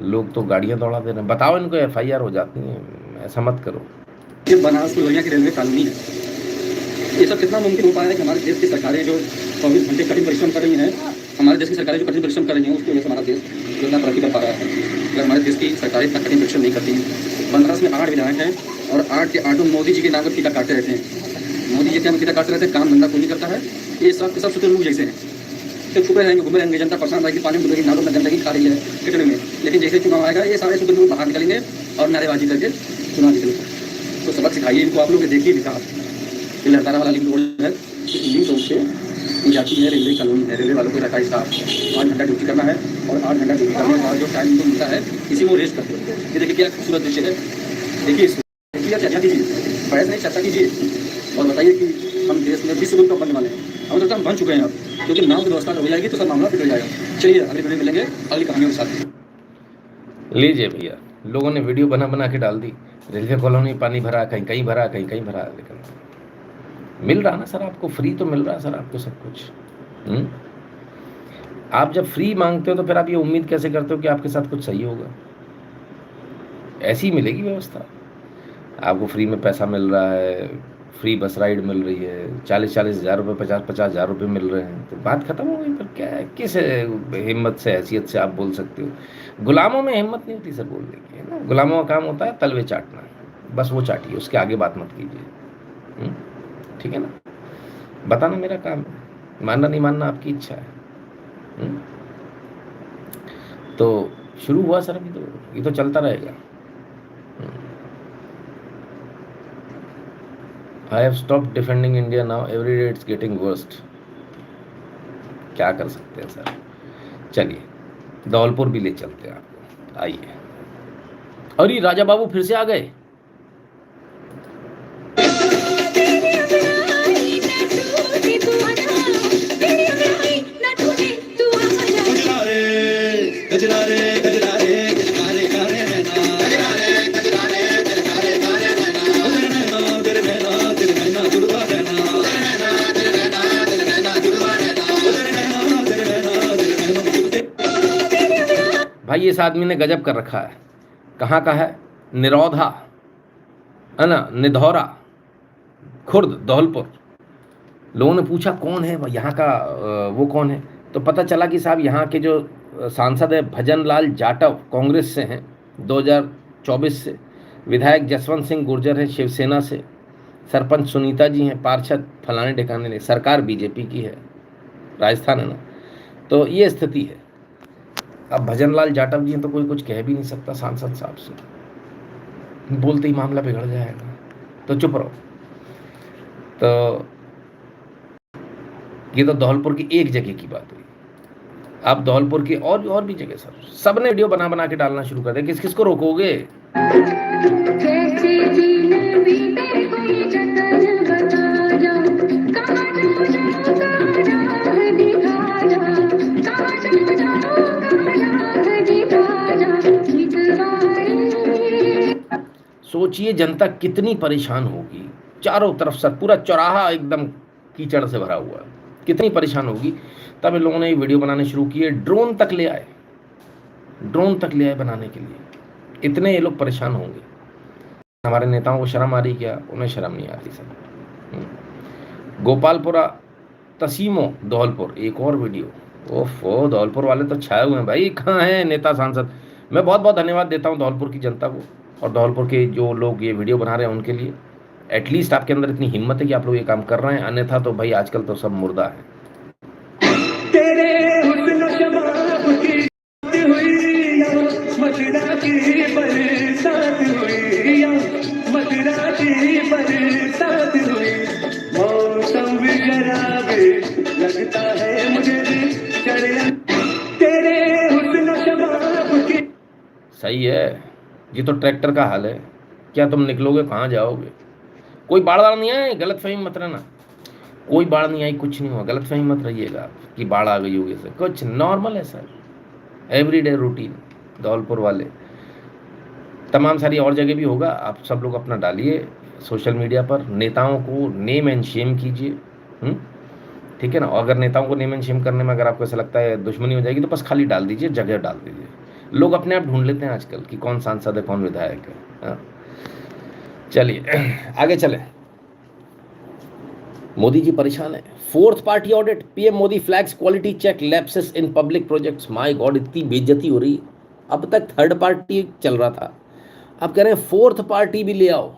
लोग तो गाड़ियां दौड़ा दे रहे हैं। बताओ इनको FIR हो जाती है, ऐसा मत करो। ये बनारस फुलवरिया की रेलवे कॉलोनी है, ये सब कितना मुमकिन हो पाया है कि हमारे देश की सरकारें जो 24 घंटे कठिन परिश्रम कर रही हैं, हमारे देश की सरकारें जो कठिन परिश्रम कर रही हैं, उसकी वजह से हमारा देश इतना तरक्की कर पा रहा है। अगर हमारे देश की सरकारें इतना कठिन परिश्रम नहीं करती, बनारस में 8 विधायक हैं और 8 के 8 मोदी जी के नाम पर टीका काटते रहते हैं। मोदी जी के नाम टीका काटते रहते हैं, काम धंधा कोई नहीं करता है। ये सब शुतुरमुर्ग जैसे हैं, तो छुपे रहेंगे, घूमे रहेंगे, जनता परेशान रहेगी, पानी में नालों में गंदगी खा रही है किचड़े में। लेकिन जैसे चुनाव आएगा ये सारे शुतुरमुर्ग बाहर निकलेंगे और नारेबाजी करके चुनाव जीतेंगे। तो सबक सिखाइए इनको, आप लोग देखिए, लिखा ये लड़कारा वाला लिंक रोड है, लिंक रोड से जाती है, रेलवे कानून है, रेलवे वालों को रहता है इसका 8 घंटा ड्यूटी करना है और 8 घंटा ड्यूटी करने के बाद जो टाइम को मिलता है इसी में वो रेस्ट करते हैं। ये देखिए क्या खूबसूरत दृश्य है। देखिए इसको देखिए, चर्चा कीजिए, बहस नहीं चर्चा कीजिए और बताइए कि हम देश में विश्व गुरु कब बनने वाले हैं। हम लगता है हम बन चुके हैं अब, क्योंकि नाम की व्यवस्था हो जाएगी तो सब मामला बिगड़ जाएगा। चलिए अगली वीडियो मिलेंगे अगली कहानियों के साथ। लीजिए भैया, लोगों ने वीडियो बना बना के डाल दी, रेलवे कॉलोनी पानी भरा, कहीं कहीं भरा, कहीं कहीं भरा, लेकिन मिल रहा ना सर आपको, फ्री तो मिल रहा है सर आपको सब कुछ। आप जब फ्री मांगते हो तो फिर आप ये उम्मीद कैसे करते हो कि आपके साथ कुछ सही होगा? ऐसी मिलेगी व्यवस्था। आपको फ्री में पैसा मिल रहा है, फ्री बस राइड मिल रही है, 40-40 हज़ार रुपये, 50-50 हज़ार रुपये मिल रहे हैं, तो बात खत्म हो गई। फिर क्या है, किस हिम्मत से, हैसियत से आप बोल सकते हो? गुलामों में हिम्मत नहीं होती सर बोलने की, है ना। गुलामों का काम होता है तलवे चाटना, बस वो चाटिए, उसके आगे बात मत कीजिए, ठीक है ना। बताना मेरा काम है, मानना नहीं मानना आपकी इच्छा है। तो शुरू हुआ सर, अभी तो ये तो चलता रहेगा। I have stopped defending India now. Every day it's getting worst. क्या कर सकते हैं सर। चलिए धौलपुर भी ले चलते हैं आपको, आइए। अरे राजा बाबू फिर से आ गए। भाई इस आदमी ने गजब कर रखा है। कहाँ का है? निरौधा, है ना, निधौरा, खुर्द, धौलपुर। लोगों ने पूछा कौन है यहाँ का, वो कौन है? तो पता चला कि साहब यहाँ के जो सांसद है भजन लाल जाटव, कांग्रेस से हैं 2024 से। विधायक जसवंत सिंह गुर्जर हैं शिवसेना से। सरपंच सुनीता जी हैं, पार्षद फलाने ठिकाने ने। सरकार बीजेपी की है, राजस्थान है ना। तो ये स्थिति है। अब भजन लाल जाटव जी हैं तो कोई कुछ कह भी नहीं सकता सांसद साहब से, बोलते ही मामला बिगड़ जाएगा, तो चुप रहो। तो ये तो धौलपुर की एक जगह की बात हुई। अब धौलपुर की और भी जगह सर सब ने वीडियो बना बना के डालना शुरू कर दिया। किस किस को रोकोगे? सोचिए जनता कितनी परेशान होगी। चारों तरफ सर पूरा चौराहा एकदम कीचड़ से भरा हुआ है, कितनी परेशान होगी। तब इन लोगों ने ये वीडियो बनाने शुरू किए, ड्रोन तक ले आए बनाने के लिए। इतने ये लोग परेशान होंगे। हमारे नेताओं को शर्म आ रही क्या? उन्हें शर्म नहीं आती सर। गोपालपुरा तसीमो धौलपुर, एक और वीडियो। ओफो, धौलपुर वाले तो छाए हुए हैं भाई। कहाँ हैं नेता सांसद? मैं बहुत बहुत धन्यवाद देता हूँ धौलपुर की जनता को और धौलपुर के जो लोग ये वीडियो बना रहे हैं उनके लिए। एटलीस्ट आपके अंदर इतनी हिम्मत है कि आप लोग ये काम कर रहे हैं, अन्यथा तो भाई आजकल तो सब मुर्दा है। सही है, ये तो ट्रैक्टर का हाल है। क्या तुम निकलोगे, कहाँ जाओगे? कोई बाढ़ नहीं आए, गलतफहमी मत रहना। कोई बाढ़ नहीं आई, कुछ नहीं हुआ, गलतफहमी मत रहिएगा कि बाढ़ आ गई होगी। सर कुछ नॉर्मल है सर, एवरीडे रूटीन। धौलपुर वाले तमाम सारी और जगह भी होगा। आप सब लोग अपना डालिए सोशल मीडिया पर, नेताओं को नेम एंड शेम कीजिए, ठीक है ना। और अगर नेताओं को नेम एंड शेम करने में अगर आपको ऐसा लगता है दुश्मनी हो जाएगी तो बस खाली डाल दीजिए, जगह डाल दीजिए। लोग अपने आप ढूंढ लेते हैं आजकल कि कौन सांसद है, कौन विधायक है। चलिए आगे चले। मोदी जी परेशान है। 4th party audit, PM Modi flags quality check lapses in public projects. My god, इतनी बेइज्जती हो रही। अब तक 3rd पार्टी चल रहा था, अब कह रहे हैं 4th पार्टी भी ले आओ।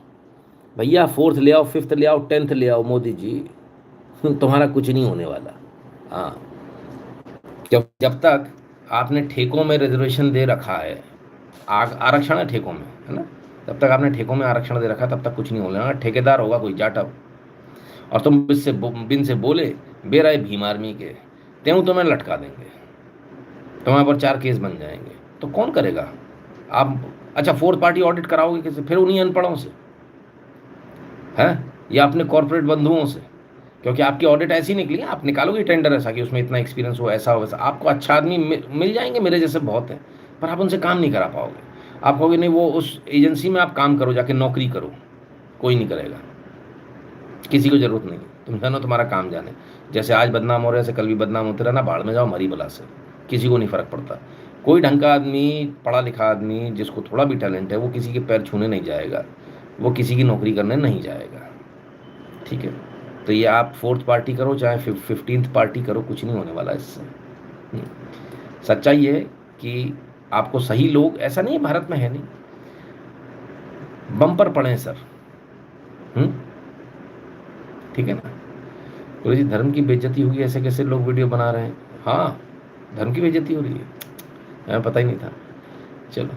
भैया 4th ले आओ, 5th ले आओ, 10th ले आओ, मोदी जी तुम्हारा कुछ नहीं होने वाला। हाँ, जब तक आपने ठेकों में रिजर्वेशन दे रखा है, आरक्षण है ठेकों में, है ना, तब तक आपने ठेकों में आरक्षण दे रखा है, तब तक कुछ नहीं होने वाला। ठेकेदार होगा कोई जाटव और तुम बिन से बोले बेराए भीम आर्मी के, त्यों तुम्हें लटका देंगे, तुम्हारे पर 4 केस बन जाएंगे। तो कौन करेगा? आप अच्छा 4th पार्टी ऑडिट कराओगे किसी? फिर उन्हीं अनपढ़ों से हैं, या अपने कॉर्पोरेट बंधुओं से, क्योंकि आपकी ऑडिट ऐसी निकली है, आप निकालोगे टेंडर ऐसा कि उसमें इतना एक्सपीरियंस हो, ऐसा हो वैसा। आपको अच्छा आदमी मिल जाएंगे, मेरे जैसे बहुत हैं, पर आप उनसे काम नहीं करा पाओगे। आप कहोगे नहीं, वो उस एजेंसी में आप काम करो, जाके नौकरी करो, कोई नहीं करेगा, किसी को जरूरत नहीं। तुम जानो, तुम्हारा काम जाने। जैसे आज बदनाम हो रहे ऐसे कल भी बदनाम होते रहना, बाढ़ में जाओ मरी बला से, किसी को नहीं फर्क पड़ता। कोई ढंग का आदमी, पढ़ा लिखा आदमी, जिसको थोड़ा भी टैलेंट है, वो किसी के पैर छूने नहीं जाएगा, वो किसी की नौकरी करने नहीं जाएगा, ठीक है? तो ये आप 4th पार्टी करो चाहे 15th पार्टी करो, कुछ नहीं होने वाला इससे। सच्चाई है कि आपको सही लोग, ऐसा नहीं है भारत में है नहीं, बम्पर पड़े हैं सर, ठीक है ना? तो जी धर्म की बेइज्जती होगी, ऐसे कैसे लोग वीडियो बना रहे हैं? हाँ, धर्म की बेइज्जती हो रही है, हमें पता ही नहीं था। चलो,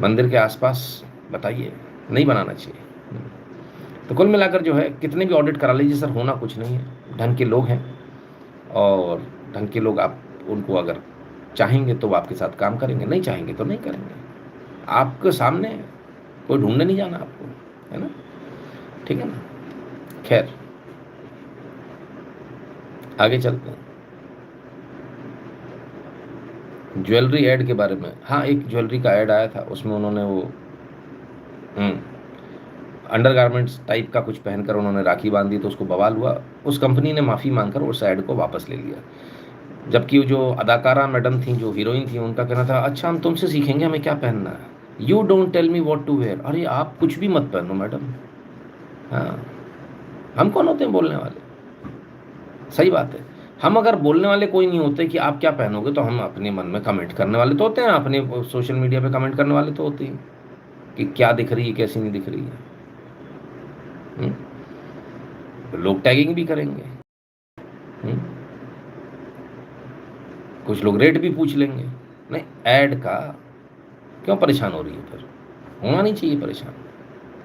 मंदिर के आसपास बताइए, नहीं बनाना चाहिए। तो कुल मिलाकर जो है, कितने भी ऑडिट करा लीजिए सर, होना कुछ नहीं है। ढंग के लोग हैं, और ढंग के लोग आप उनको अगर चाहेंगे तो वो आपके साथ काम करेंगे, नहीं चाहेंगे तो नहीं करेंगे। आपके सामने कोई ढूंढने नहीं जाना आपको, है ना? ठीक है ना? खैर, आगे चलते हैं। ज्वेलरी ऐड के बारे में, हाँ, एक ज्वेलरी का ऐड आया था, उसमें उन्होंने वो अंडरगारमेंट्स टाइप का कुछ पहनकर उन्होंने राखी बांधी, तो उसको बवाल हुआ। उस कंपनी ने माफ़ी मांगकर उस ऐड को वापस ले लिया। जबकि जो अदाकारा मैडम थी, जो हीरोइन थी, उनका कहना था, अच्छा हम तुमसे सीखेंगे हमें क्या पहनना है, you don't tell me what to wear. अरे आप कुछ भी मत पहनो मैडम, हाँ, हम कौन होते हैं बोलने वाले? सही बात है, हम अगर बोलने वाले कोई नहीं होते कि आप क्या पहनोगे, तो हम अपने मन में कमेंट करने वाले तो होते हैं, अपने सोशल मीडिया पे कमेंट करने वाले तो होते हैं कि क्या दिख रही है, कैसी नहीं दिख रही है। तो लोग टैगिंग भी करेंगे, कुछ लोग रेट भी पूछ लेंगे। नहीं, ऐड का क्यों परेशान हो रही है? फिर होना नहीं चाहिए परेशान।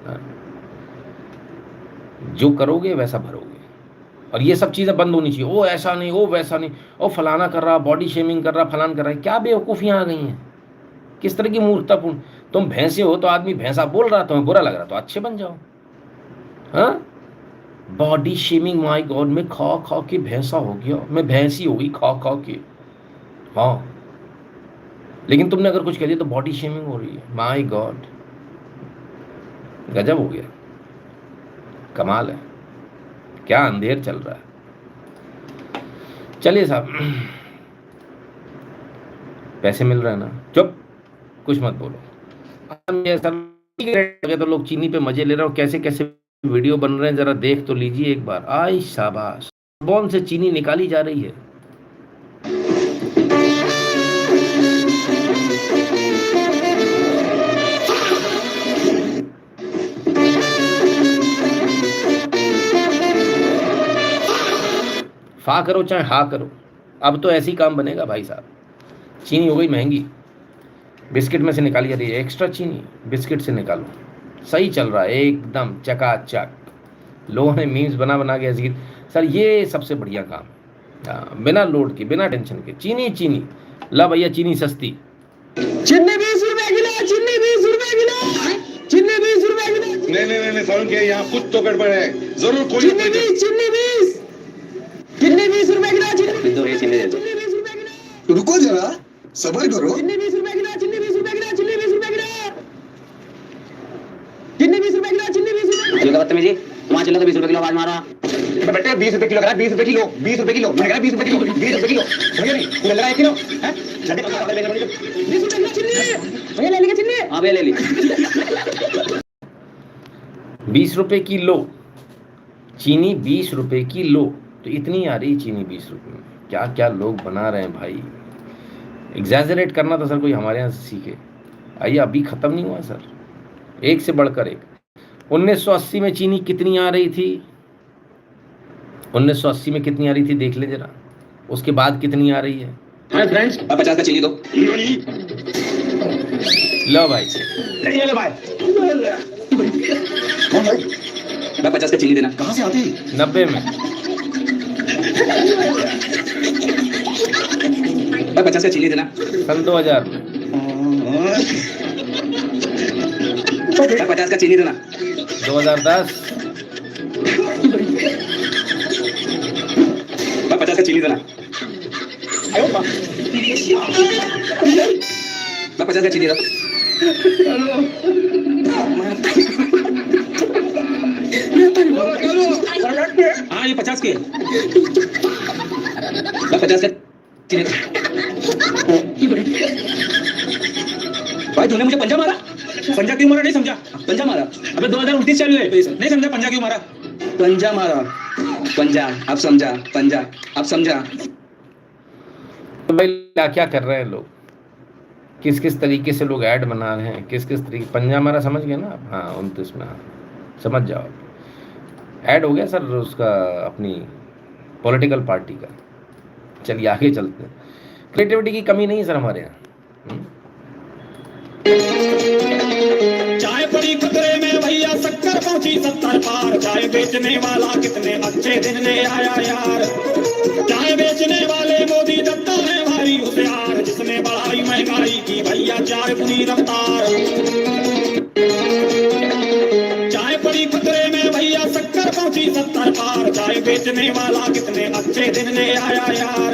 हाँ। जो करोगे वैसा भरोगे, और ये सब चीज़ें बंद होनी चाहिए। ओ ऐसा नहीं, ओ वैसा नहीं, ओ फलाना कर रहा, बॉडी शेमिंग कर रहा, फलान कर रहा है। क्या बेवकूफ़ियाँ आ गई हैं, किस तरह की मूर्खतापूर्ण। तुम भैंसे हो तो आदमी भैंसा बोल रहा, तुम्हें बुरा लग रहा, तो अच्छे बन जाओ। हाँ, बॉडी शेमिंग, माय गॉड, मैं खा खा के भैंसा हो गया, मैं भैंसी हो गई खा खा के। हाँ, लेकिन तुमने अगर कुछ कह दिया तो बॉडी शेमिंग हो रही है। माय गॉड, गजब हो गया, कमाल है, क्या अंधेर चल रहा है। चलिए साहब, पैसे मिल रहे हैं ना, चुप, कुछ मत बोलो। तो लोग चीनी पे मजे ले रहे हो, कैसे कैसे वीडियो बन रहे हैं, जरा देख तो लीजिए एक बार। आई शाबाश, बॉन से चीनी निकाली जा रही है। फा करो चाहे हा करो, अब तो ऐसी काम बनेगा भाई साहब। चीनी हो गई महंगी, बिस्किट में से निकाली जा रही है एक्स्ट्रा चीनी, बिस्किट से निकालो। सही चल रहा है एकदम चकाचक। लोगों ने मीम्स बना बना के ऐसी, सर ये सबसे बढ़िया काम, बिना लोड के, बिना टेंशन के। चीनी चीनी ला भैया, चीनी सस्ती, चीनी 20 रुपए किलो, चीनी 20 रुपए किलो, चीनी 20 रुपए किलो। नहीं साउंड क्या, यहाँ कुछ तो गड़बड़ है, जरूर कोई चीनी 20 रुपए किलो, चीनी 20 रुपए किलो। रुको जरा, सबर करो। चीनी 20 रुपए किलो, चीनी 20 रुपए किलो, चीनी 20 रुपए किलो, चीनी 20 रुपए किलो, चीनी 20 रुपए किलो। बदतमीजी, वहाँ चलो तो 20 रुपए किलो आवाज मारा। बेटे 20 रुपए किलो करा, 20 रुपए किलो, 20 रुपए किलो, मैंने कहा 20 रुपए किलो, 20 रुपए किलो, समझ नहीं? मिल रहा है किलो, हैं? 20 रुपए किलो चीनी, भैया ले लीजिए चीनी। हाँ भैया ले ली। 20 रुपए की लो चीनी, 20 रुपए की लो, तो इतनी आ रही चीनी 20 रुपए में। क्या क्या लोग बना रहे हैं भाई। एग्जैजरेट करना तो सर कोई हमारे यहाँ से सीखे। आइए, अभी ख़त्म नहीं हुआ सर, एक से बढ़कर एक। 1980 में चीनी कितनी आ रही थी, 1980 में कितनी आ रही थी देख ले जरा, उसके बाद कितनी आ रही है। हाय फ्रेंड्स, 50 का चीनी दो। लो भाई, ले भाई, 50 का चीनी देना। कहाँ से आती? 90 में भाई 50 का चीनी देना। सन 2000 में। भाई 50 का चीनी देना। 2010। भाई 50 का चीनी देना। भाई 50 का चीनी दो। हाँ ये 50 की है। भाई 50 का चीनी दो। भाई तूने मुझे पंजा मारा। पंजा क्यों मारा नहीं समझा? पंजा मारा। अबे 2029 चालू है नहीं समझा पंजा क्यों मारा? पंजा मारा। पंजा अब समझा। पंजा अब समझा। तो भाई क्या क्या कर रहे हैं लोग, किस किस तरीके से लोग ऐड बना रहे हैं, किस किस तरीके। पंजा मारा समझ गए ना आप? हाँ 29 में। हाँ समझ जाओ, ऐड हो गया सर उसका अपनी पॉलिटिकल पार्टी का। चलिए आगे चलते हैं। क्रिएटिविटी की कमी नहीं है सर हमारे यहाँ। चाय पड़ी खतरे में भैया, शक्कर पहुंची 70 पार। चाय बेचने वाला कितने अच्छे दिन ले आया यार। चाय बेचने वाले मोदी दत्ता है भारी होशियार, जिसने बढ़ाई महंगाई की भैया 4 गुनी रफ्तार। चाय पड़ी खतरे में भैया, शक्कर पहुंची 70 पार। चाय बेचने वाला कितने अच्छे दिन ले आया यार।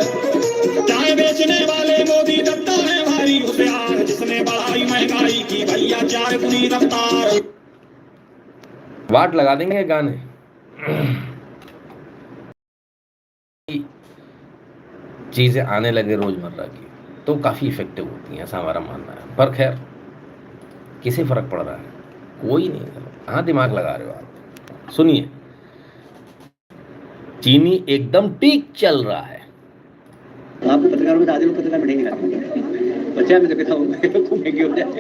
चाय बेचने वाले मोदी दत्ता है भारी होशियार, जिसने बढ़ाई महंगाई की भैया 4 गुनी रफ्तार। वाट लगा देंगे गाने। चीजें आने लगे रोजमर्रा की तो काफी इफेक्टिव होती हैं, ऐसा हमारा मानना है। पर खैर किसे फर्क पड़ रहा है? कोई नहीं। कहाँ दिमाग लगा रहे हो आप? सुनिए, चीनी एकदम ठीक चल रहा है। आपको पत्रकारों में आधे लोग पत्रकार बैठेंगे बच्चा मैं तो कहता हूँ खूब महंगी हो जाए।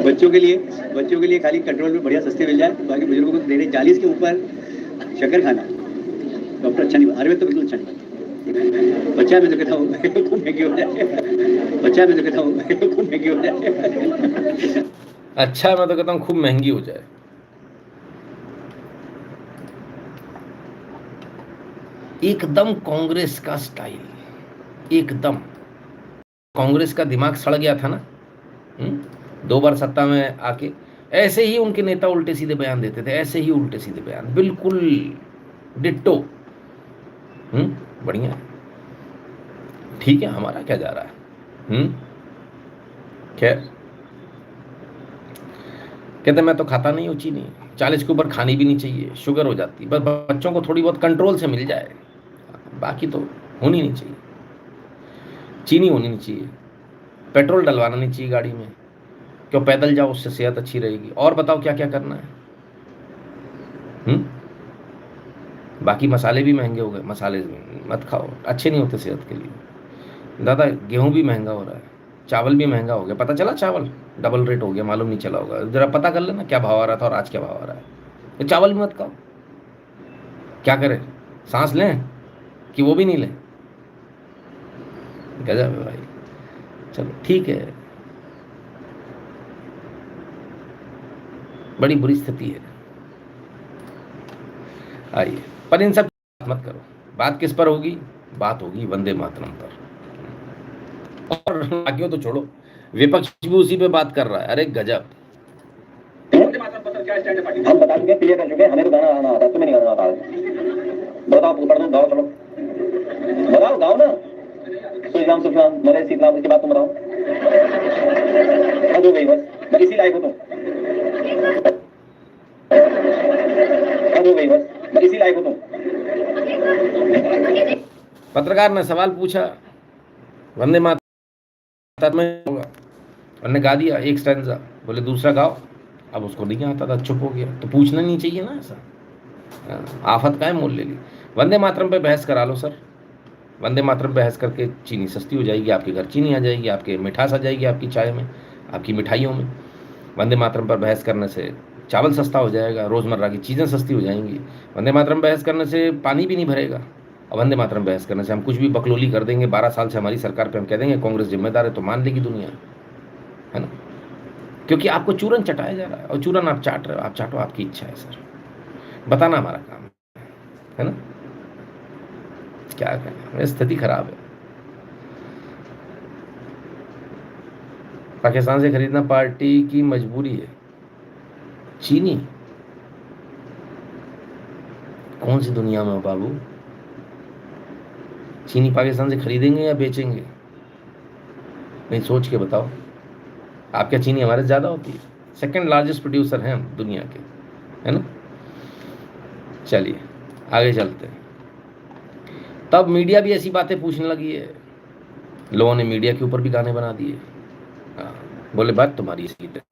बच्चों के लिए खाली कंट्रोल में बढ़िया सस्ते मिल जाए, बाकी बुजुर्गों को देने 40 के ऊपर शक्कर खाना डॉक्टर अच्छा नहीं, आयुर्वेद तो बिल्कुल अच्छा नहीं। बच्चा मैं तो कहता हूँ खूब महंगी हो जाए। बच्चा मैं तो कहता हूँ खूब महंगी हो जाए। अच्छा मैं तो कहता हूँ खूब महंगी हो जाए। एकदम कांग्रेस का स्टाइल, एकदम कांग्रेस का दिमाग सड़ गया था ना 2 बार सत्ता में आके। ऐसे ही उनके नेता उल्टे सीधे बयान देते थे, ऐसे ही उल्टे सीधे बयान, बिल्कुल डिट्टो। बढ़िया, ठीक है, हमारा क्या जा रहा है। खैर कहते मैं तो खाता नहीं हूँ चीनी, 40 के ऊपर खानी भी नहीं चाहिए, शुगर हो जाती, बस बच्चों को थोड़ी बहुत कंट्रोल से मिल जाए, बाकी तो होनी नहीं चाहिए। चीनी होनी नहीं चाहिए, पेट्रोल डलवाना नहीं चाहिए गाड़ी में, क्यों पैदल जाओ उससे सेहत अच्छी रहेगी। और बताओ क्या क्या करना है। बाकी मसाले भी महंगे हो गए, मसाले मत खाओ, अच्छे नहीं होते सेहत के लिए। दादा गेहूं भी महंगा हो रहा है, चावल भी महंगा हो गया। पता चला चावल डबल रेट हो गया, मालूम नहीं चला होगा। जरा पता कर लेना क्या भाव आ रहा था और आज क्या भाव आ रहा है। तो चावल भी मत खाओ, क्या करें, सांस लें कि वो भी नहीं लें। गजब है भाई। चलो ठीक है, बड़ी बुरी स्थिति है। आइए, पर इन सब मत करो। बात किस पर होगी? बात होगी वंदे मातरम पर। और बाकियों तो छोड़ो, विपक्ष भी उसी पे बात कर रहा है। अरे गजब। हम बता चुके, क्लियर कर चुके, हमें तो गाना आना आता है, तुम्हें नहीं गाना आता है। बताओ, पढ़ दो, गाओ, चलो बताओ, गाओ ना। सुजलाम सुफलाम मरे शीतलाम, उसके बाद तुम बताओ। हद हो गई बस, मैं इसी लायक हूँ। हद हो गई बस, मैं इसी लायक हूँ। पत्रकार ने सवाल पूछा, वंदे मातरम में होगा, उन्होंने गा दिया एक स्टैंजा, बोले दूसरा गाओ। अब उसको नहीं आता था, चुप हो गया। तो पूछना नहीं चाहिए ना ऐसा। आफत का है मोल ले ली। वंदे मातरम पे बहस करा लो सर, वंदे मातरम बहस करके चीनी सस्ती हो जाएगी, आपके घर चीनी आ जाएगी, आपके मिठास आ जाएगी, आपकी चाय में, आपकी मिठाइयों में। वंदे मातरम पर बहस करने से चावल सस्ता हो जाएगा, रोज़मर्रा की चीज़ें सस्ती हो जाएंगी। वंदे मातरम बहस करने से पानी भी नहीं भरेगा। और वंदे मातरम बहस करने से हम कुछ भी बकलोली कर देंगे। 12 साल से हमारी सरकार पे हम कह देंगे कांग्रेस जिम्मेदार है, तो मान लेगी दुनिया, है ना। क्योंकि आपको चूरन चटाया जा रहा है, और चूरन आप चाट रहे हो, आप चाटो, आपकी इच्छा है सर, बताना हमारा काम है ना। क्या करें, स्थिति खराब है। पाकिस्तान से खरीदना पार्टी की मजबूरी है। चीनी कौन सी दुनिया में हो बाबू? चीनी पाकिस्तान से खरीदेंगे या बेचेंगे? नहीं, सोच के बताओ। आप क्या चीनी हमारे ज़्यादा होती है? सेकंड लार्जेस्ट प्रोड्यूसर हैं हम दुनिया के, है ना। चलिए आगे चलते हैं। तब मीडिया भी ऐसी बातें पूछने लगी है, लोगों ने मीडिया के ऊपर भी गाने बना दिए। बोले बात तुम्हारी सीट है,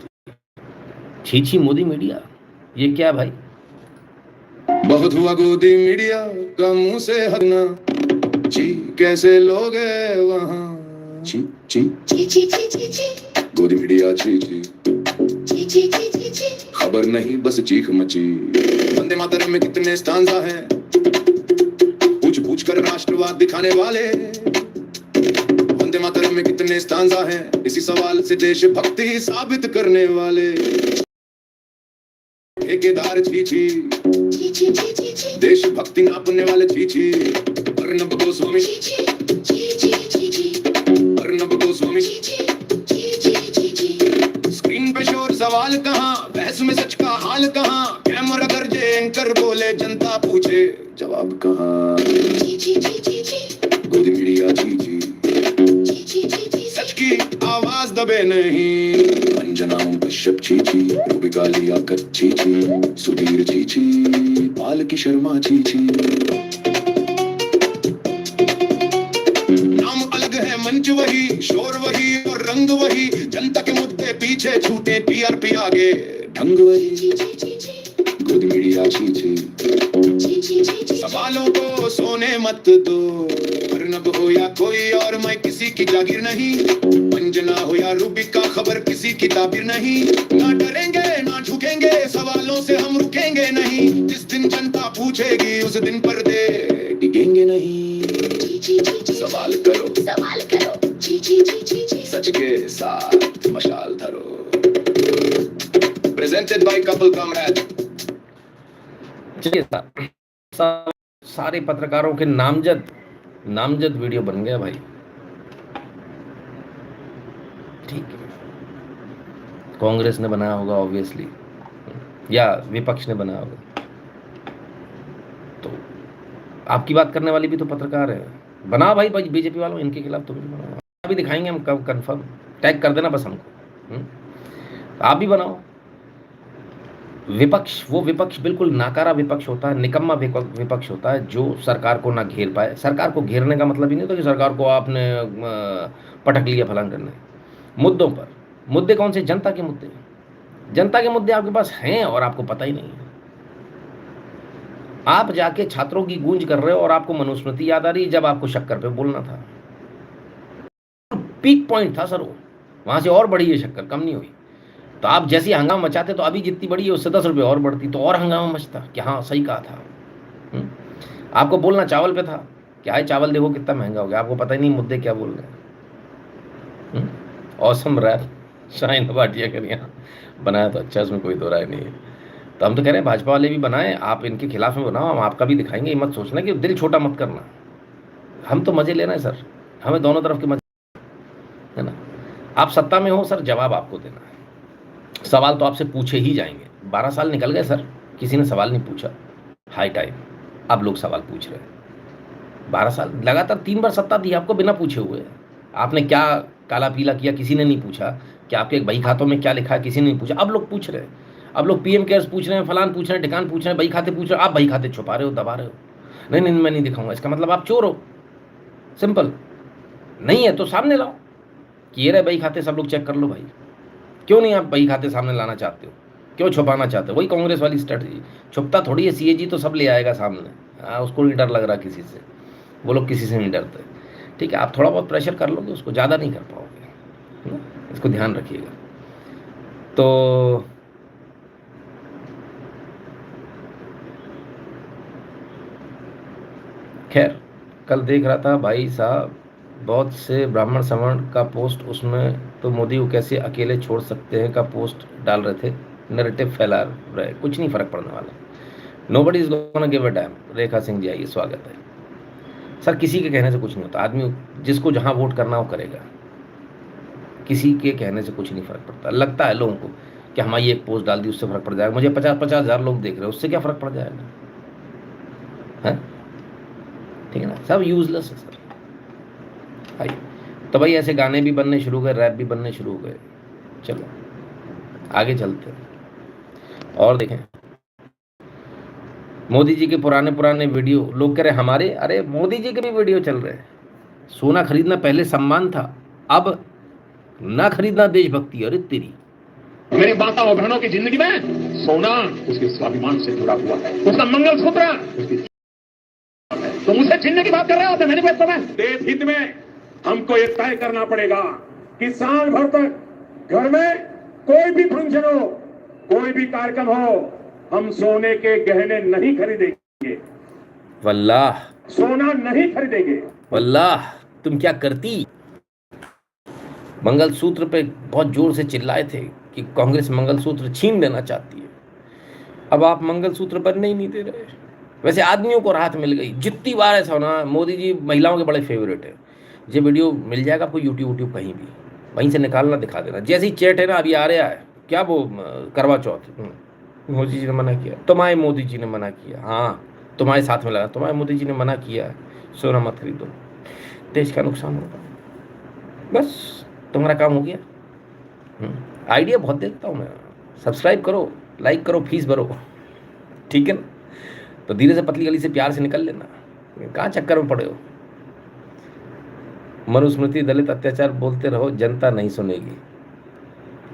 छी छी मोदी मीडिया, ये क्या भाई? बहुत हुआ गोदी मीडिया का मुंह से हटना, जी कैसे लोग हैं वहाँ, ची ची ची ची ची ची ची गोदी मीडिया ची ची ची ची ची ची खबर नहीं बस चीख मची। वंदे मातरम में कितने स्टांजा हैं, पूछ पूछ कर राष्ट्रवाद दिखाने वाले। वंदे मातरम में कितने स्टांजा हैं, इसी सवाल से देशभक्ति साबित करने वाले। ठेकेदार छी छी देशभक्ति नापने वाले छी छी, अर्नब गोस्वामी अर्नब गोस्वामी। स्क्रीन पे शोर सवाल कहाँ, बहस में सच का हाल कहाँ, कैमरा गरजे एंकर बोले जनता पूछे जवाब कहाँ। गोदी मीडिया छी छी सच की आवाज दबे नहीं। अंजनाओं कश्यप छी छी, रूबिका लियाकत छी छी, सुधीर छी छी, पाल की शर्मा छी छी। नाम अलग है, मंच वही, शोर वही और रंग वही, जनता के मुद्दे पीछे छूटे, टीआरपी आगे ढंग वही। गोदी मीडिया छी छी सवालों को सोने मत दो, अर्नब हो या कोई और, मैं किसी की जागीर नहीं। अंजना हो या रूबिका, खबर किसी की ताबीर नहीं। ना डरेंगे ना झुकेंगे, सवालों से हम रुकेंगे नहीं। जिस दिन जनता पूछेगी उस दिन पर्दे टिकेंगे नहीं। सवाल करो सच के साथ मशाल धरो। Presented by couple comrade. चलिए सारे पत्रकारों के नामजद वीडियो बन गया भाई, ठीक है। कांग्रेस ने बनाया होगा ऑब्वियसली, या विपक्ष ने बनाया होगा। तो आपकी बात करने वाली भी तो पत्रकार है, बनाओ भाई बीजेपी वालों, इनके खिलाफ तुम भी बनाओ। अभी दिखाएंगे हम कब, कंफर्म टैग कर देना बस हमको। आप भी बनाओ। विपक्ष, वो विपक्ष बिल्कुल नाकारा विपक्ष होता है, निकम्मा विपक्ष होता है, जो सरकार को ना घेर पाए। सरकार को घेरने का मतलब ही नहीं होता कि सरकार को आपने पटक लिया फलांग करने। मुद्दों पर, मुद्दे कौन से? जनता के मुद्दे। जनता के मुद्दे आपके पास हैं और आपको पता ही नहीं है। आप जाके छात्रों की गूंज कर रहे हो और आपको मनुस्मृति याद आ रही जब आपको शक्कर पे बोलना था। पीक पॉइंट था सर वो, वहां से और बढ़ी है शक्कर, कम नहीं हुई। तो आप जैसे हंगामा मचाते तो अभी जितनी बड़ी है उससे 10 रुपये और बढ़ती तो और हंगामा मचता कि हाँ सही कहा था। आपको बोलना चावल पे था, क्या है चावल देखो कितना महंगा हो गया, आपको पता ही नहीं मुद्दे क्या बोल रहे हैं। औसम रैप शाहीन भाटिया कर यहाँ बनाया तो अच्छा, इसमें कोई दो राय नहीं है। तो हम तो कह रहे हैं भाजपा वाले भी बनाएं, आप इनके खिलाफ में बनाओ, हम आपका भी दिखाएंगे। मत सोचना कि दिल छोटा मत करना, हम तो मजे लेना है सर, हमें दोनों तरफ के मजे, है ना। आप सत्ता में हो सर, जवाब आपको देना है। सवाल तो आपसे पूछे ही जाएंगे। 12 साल निकल गए सर, किसी ने सवाल नहीं पूछा। हाई टाइम अब लोग सवाल पूछ रहे हैं। 12 साल लगातार 3 बार सत्ता दी आपको बिना पूछे हुए। आपने क्या काला पीला किया, किसी ने नहीं पूछा। क्या आपके बही खातों में क्या लिखा है, किसी ने नहीं पूछा। अब लोग पूछ रहे हैं, अब लोग पीएम केयर्स पूछ रहे हैं, फलान पूछ रहे हैं, ठिकान पूछ रहे हैं, बही खाते पूछ रहे हैं। आप बही खाते छुपा रहे हो, दबा रहे हो। नहीं नहीं मैं नहीं दिखाऊंगा, इसका मतलब आप चोर हो। सिंपल। नहीं है तो सामने लाओ कि ये रहे बही खाते, सब लोग चेक कर लो भाई। क्यों नहीं आप बही खाते सामने लाना चाहते हो, क्यों छुपाना चाहते हो? वही कांग्रेस वाली स्ट्रेटजी। छुपता थोड़ी है, सीएजी तो सब ले आएगा सामने। उसको नहीं डर लग रहा किसी से, वो लोग किसी से नहीं डरते। ठीक है, आप थोड़ा बहुत प्रेशर कर लोगे, उसको ज़्यादा नहीं कर पाओगे, इसको ध्यान रखिएगा। तो खैर कल देख रहा था भाई साहब, बहुत से ब्राह्मण सवर्ण का पोस्ट, उसमें तो मोदी को कैसे अकेले छोड़ सकते हैं का पोस्ट डाल रहे थे, नैरेटिव फैला रहे। कुछ नहीं फर्क पड़ने वाला, nobody is gonna give a damn. Rekha Singh ji आइए, स्वागत है। सर किसी के कहने से कुछ नहीं होता, आदमी जिसको जहाँ वोट करना हो करेगा, किसी के कहने से कुछ नहीं फर्क पड़ता। लगता है लोगों को कि हमारी एक पोस्ट डाल दी उससे फर्क पड़ जाएगा, मुझे 50-50 हज़ार लोग देख रहे हैं उससे क्या फर्क पड़ जाएगा, है ठीक है ना, सब यूजलेस है सर भाई। तो भाई ऐसे गाने भी बनने शुरू हो गए, रैप भी बनने शुरू हो गए। चलो आगे चलते हैं और देखें मोदी जी के पुराने वीडियो, लोग कह रहे हमारे, अरे मोदी जी के भी वीडियो चल रहे हैं। सोना खरीदना पहले सम्मान था, अब ना खरीदना देशभक्ति। अरे तेरी, मेरी माता और बहनों की जिंदगी में सोना उसके स्वाभिमान से जुड़ा हुआ है, उसका मंगलसूत्र उसकी, तुम उसे छीनने की बात कर रहे हो मैनिफेस्टो में। देश हित में हमको ये तय करना पड़ेगा कि साल भर तक घर में कोई भी फंक्शन हो, कोई भी कार्यक्रम हो, हम सोने के गहने नहीं खरीदेंगे। वल्लाह सोना नहीं खरीदेंगे। वल्लाह तुम क्या करती। मंगलसूत्र पे बहुत जोर से चिल्लाए थे कि कांग्रेस मंगलसूत्र छीन लेना चाहती है। अब आप मंगलसूत्र बनने ही नहीं दे रहे। वैसे आदमियों को राहत मिल गई। जितनी बार ऐसा होना, मोदी जी महिलाओं के बड़े फेवरेट है। ये वीडियो मिल जाएगा आपको यूट्यूब कहीं भी, वहीं से निकालना दिखा देना। जैसे ही चैट है ना, अभी आ रहा है क्या वो करवा चौथ, मोदी जी ने मना किया, तुम्हारे मोदी जी ने मना किया, हाँ तुम्हारे साथ में लगा, तुम्हारे मोदी जी ने मना किया सोना मत खरीदो, देश का नुकसान होगा, बस तुम्हारा काम हो गया। आइडिया बहुत देखता हूँ मैं। सब्सक्राइब करो, लाइक करो, फीस भरो, ठीक है ना। तो धीरे से पतली गली से प्यार से निकल लेना, कहाँ चक्कर में पड़े हो। मनुस्मृति दलित अत्याचार बोलते रहो, जनता नहीं सुनेगी।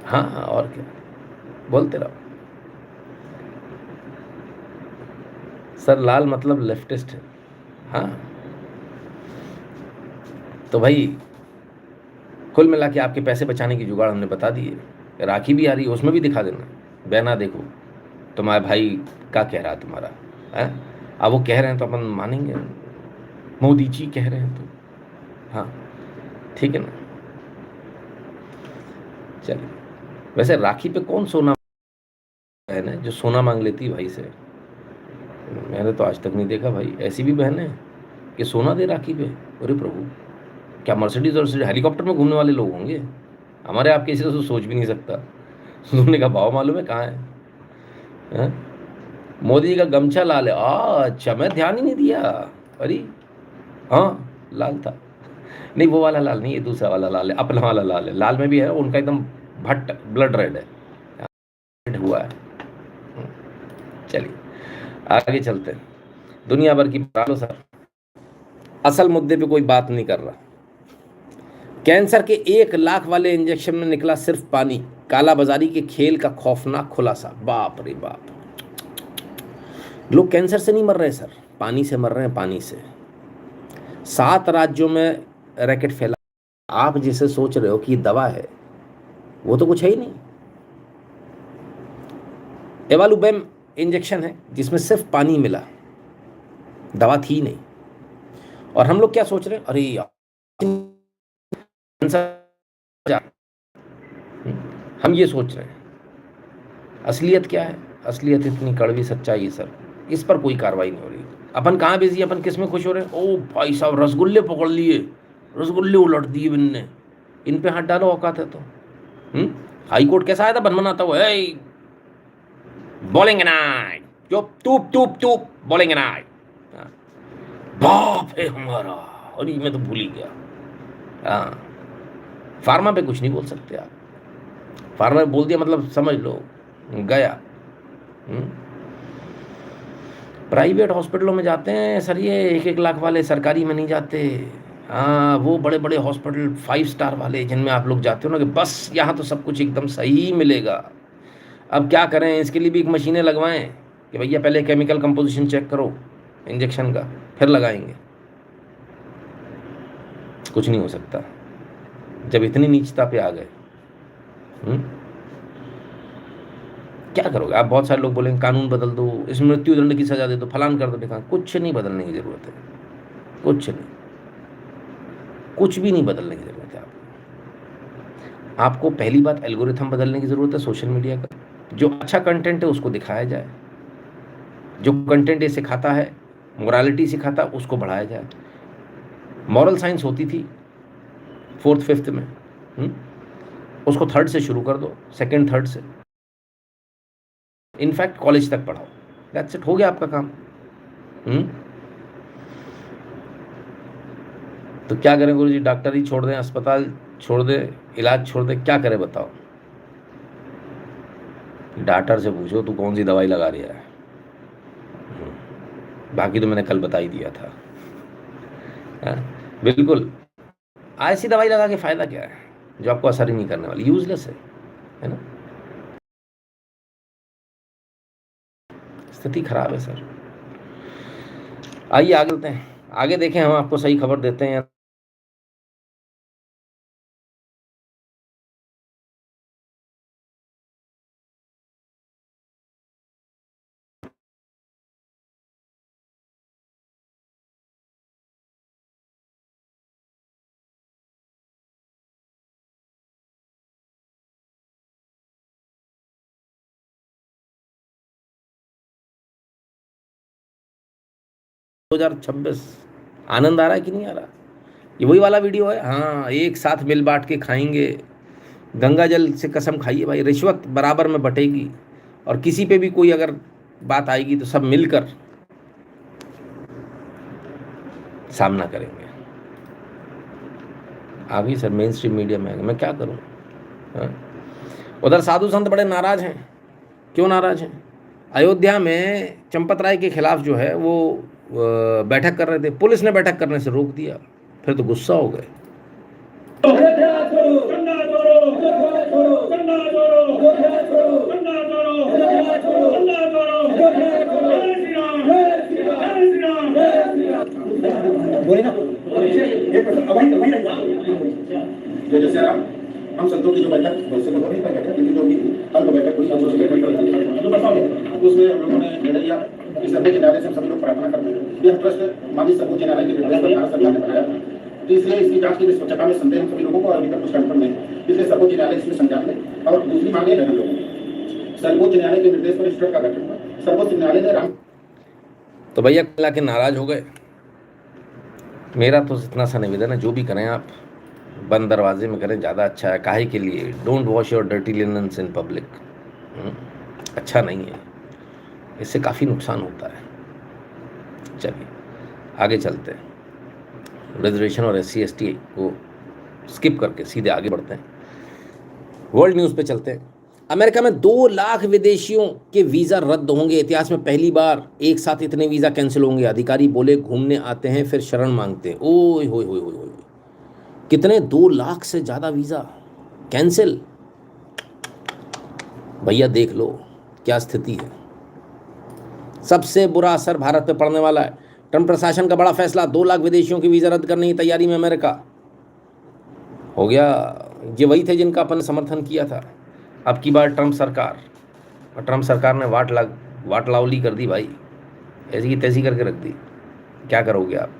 हाँ और क्या, बोलते रहो। सर लाल मतलब लेफ्टिस्ट है, हाँ तो भाई कुल मिला के आपके पैसे बचाने की जुगाड़ हमने बता दी है। राखी भी आ रही है, उसमें भी दिखा देना। बहना देखो तुम्हारे भाई क्या कह रहा है तुम्हारा, है अब वो कह रहे हैं तो अपन मानेंगे, मोदी जी कह रहे हैं तो हाँ ठीक है ना। चलिए, वैसे राखी पे कौन सोना बहन है जो सोना मांग लेती है भाई से? मैंने तो आज तक नहीं देखा भाई। ऐसी भी बहन है कि सोना दे राखी पे? अरे प्रभु, क्या मर्सिडीज और हेलीकॉप्टर में घूमने वाले लोग होंगे? हमारे आपके इसी तो सोच भी नहीं सकता। सोने का भाव मालूम है कहाँ है? मोदी जी का गमछा लाल है। अच्छा, मैं ध्यान ही नहीं दिया। अरे हाँ लाल था, नहीं वो वाला लाल नहीं, ये दूसरा वाला लाल है, अपना वाला लाल है। लाल में भी है उनका एकदम भट्ट ब्लड रेड है, हुआ है। चलिए आगे चलते हैं। दुनिया भर की बात लो सर, असल मुद्दे पे कोई बात नहीं कर रहा। कैंसर के 1 लाख वाले इंजेक्शन में निकला सिर्फ पानी। कालाबाजारी के खेल का खौफनाक खुलासा। बाप रे बाप, लोग कैंसर से नहीं मर रहे सर, पानी से मर रहे हैं, पानी से। 7 राज्यों में रैकेट फैला। आप जिसे सोच रहे हो कि दवा है, वो तो कुछ है ही नहीं। एवालुबेम इंजेक्शन है जिसमें सिर्फ पानी मिला, दवा थी नहीं। और हम लोग क्या सोच रहे हैं, अरे यार हम ये सोच रहे हैं। असलियत क्या है? असलियत इतनी कड़वी सच्चाई है सर, इस पर कोई कार्रवाई नहीं हो रही। अपन कहाँ बिजी, अपन किस में खुश हो रहे हैं? ओ भाई साहब, रसगुल्ले पकड़ लिए, रसगुल्ले उलट दिए इनने, इन पे हाथ डालो औकात है तो। हाई कोर्ट कैसा आया था बनमनाता हुआ, बोलेंगे ना चुप, टूप टूप टूप, बोलेंगे ना बाप है हमारा। और मैं तो भूल ही गया। हाँ, फार्मा पे कुछ नहीं बोल सकते आप। फार्मा बोल दिया मतलब समझ लो गया। प्राइवेट हॉस्पिटलों में जाते हैं सर ये 1-1 लाख वाले, सरकारी में नहीं जाते। हाँ, वो बड़े बड़े हॉस्पिटल 5 स्टार वाले जिनमें आप लोग जाते हो ना कि बस यहाँ तो सब कुछ एकदम सही मिलेगा। अब क्या करें, इसके लिए भी एक मशीनें लगवाएं कि भैया पहले केमिकल कंपोजिशन चेक करो इंजेक्शन का, फिर लगाएंगे। कुछ नहीं हो सकता जब इतनी नीचता पे आ गए। क्या करोगे आप? बहुत सारे लोग बोलेंगे कानून बदल दो, इस मृत्यु दंड की सजा दे दो, फलान कर दो, दिखा। कुछ नहीं बदलने की जरूरत है, कुछ नहीं, कुछ भी नहीं बदलने की जरूरत है। आपको पहली बात एल्गोरिथम बदलने की जरूरत है सोशल मीडिया का। जो अच्छा कंटेंट है उसको दिखाया जाए, जो कंटेंट ये सिखाता है, मोरालिटी सिखाता है, उसको बढ़ाया जाए। मॉरल साइंस होती थी 4th 5th में, उसको 3rd से शुरू कर दो, 2nd 3rd से, इनफैक्ट कॉलेज तक पढ़ाओ, दैट्स इट, हो गया आपका काम। तो क्या करें गुरुजी, डॉक्टरी छोड़ दें, अस्पताल छोड़ दें, इलाज छोड़ दें, क्या करें बताओ? डॉक्टर से पूछो तू कौन सी दवाई लगा रही है, बाकी तो मैंने कल बता ही दिया था। बिल्कुल, ऐसी दवाई लगा के फायदा क्या है जो आपको असर ही नहीं करने वाली, यूजलेस है ना। स्थिति खराब है सर। आइए आगे चलते हैं, आगे देखें हम आपको सही खबर देते हैं। दो 2026 आनंद आ रहा है कि नहीं आ रहा? ये वही वाला वीडियो है। हाँ, एक साथ मिल बांट के खाएंगे, गंगा जल से कसम खाइए भाई, रिश्वत बराबर में बटेगी, और किसी पे भी कोई अगर बात आएगी तो सब मिलकर सामना करेंगे। आ गई सर मेन स्ट्रीम मीडिया में, मैं क्या करूं? उधर साधु संत बड़े नाराज हैं। क्यों नाराज हैं? अयोध्या में चंपत राय के खिलाफ जो है वो बैठक कर रहे थे, पुलिस ने बैठक करने से रोक दिया, फिर तो गुस्सा हो गए। हम संतों की जो बैठक वैसे तो नहीं बैठक, लेकिन जो भी अल्प बैठक हुई, उसमें हम लोगों ने निर्णय लिया कि सर्वोच्च न्यायालय से सभी लोग प्रार्थना करते हैं। यह ट्रस्ट माननीय सर्वोच्च न्यायालय के निर्देश पर भारत सरकार ने बनाया, तो इसलिए इसकी जांच की स्वच्छता में संदेह हम सभी लोगों को अभी तक कुछ कंफर्म नहीं, इसलिए सर्वोच्च न्यायालय इसमें संज्ञान ले। और दूसरी मांग है हम लोगों, सर्वोच्च न्यायालय के निर्देश पर इस ट्रस्ट का गठन हुआ, सर्वोच्च न्यायालय ने राम। तो भैया कल के नाराज हो गए। मेरा तो इतना सा निवेदन है, जो भी करें आप बंद दरवाजे में करें, ज़्यादा अच्छा है। काहे के लिए? Don't wash your dirty linens in public, अच्छा नहीं है, इससे काफ़ी नुकसान होता है। चलिए आगे चलते हैं, रिजर्वेशन और SC/ST को स्किप करके सीधे आगे बढ़ते हैं, वर्ल्ड न्यूज़ पे चलते हैं। अमेरिका में 2 लाख विदेशियों के वीज़ा रद्द होंगे। इतिहास में पहली बार एक साथ इतने वीज़ा कैंसिल होंगे। अधिकारी बोले घूमने आते हैं फिर शरण मांगते हैं। ओए होए होए होए, कितने? 2 लाख से ज़्यादा वीज़ा कैंसिल। भैया देख लो क्या स्थिति है। सबसे बुरा असर भारत पे पड़ने वाला है। ट्रंप प्रशासन का बड़ा फैसला, 2 लाख विदेशियों की वीज़ा रद्द करने की तैयारी में अमेरिका। हो गया, ये वही थे जिनका अपन समर्थन किया था। अब की बार ट्रंप सरकार, और ट्रंप सरकार ने वाट लावली कर दी भाई, ऐसी की तैसी करके रख दी। क्या करोगे आप?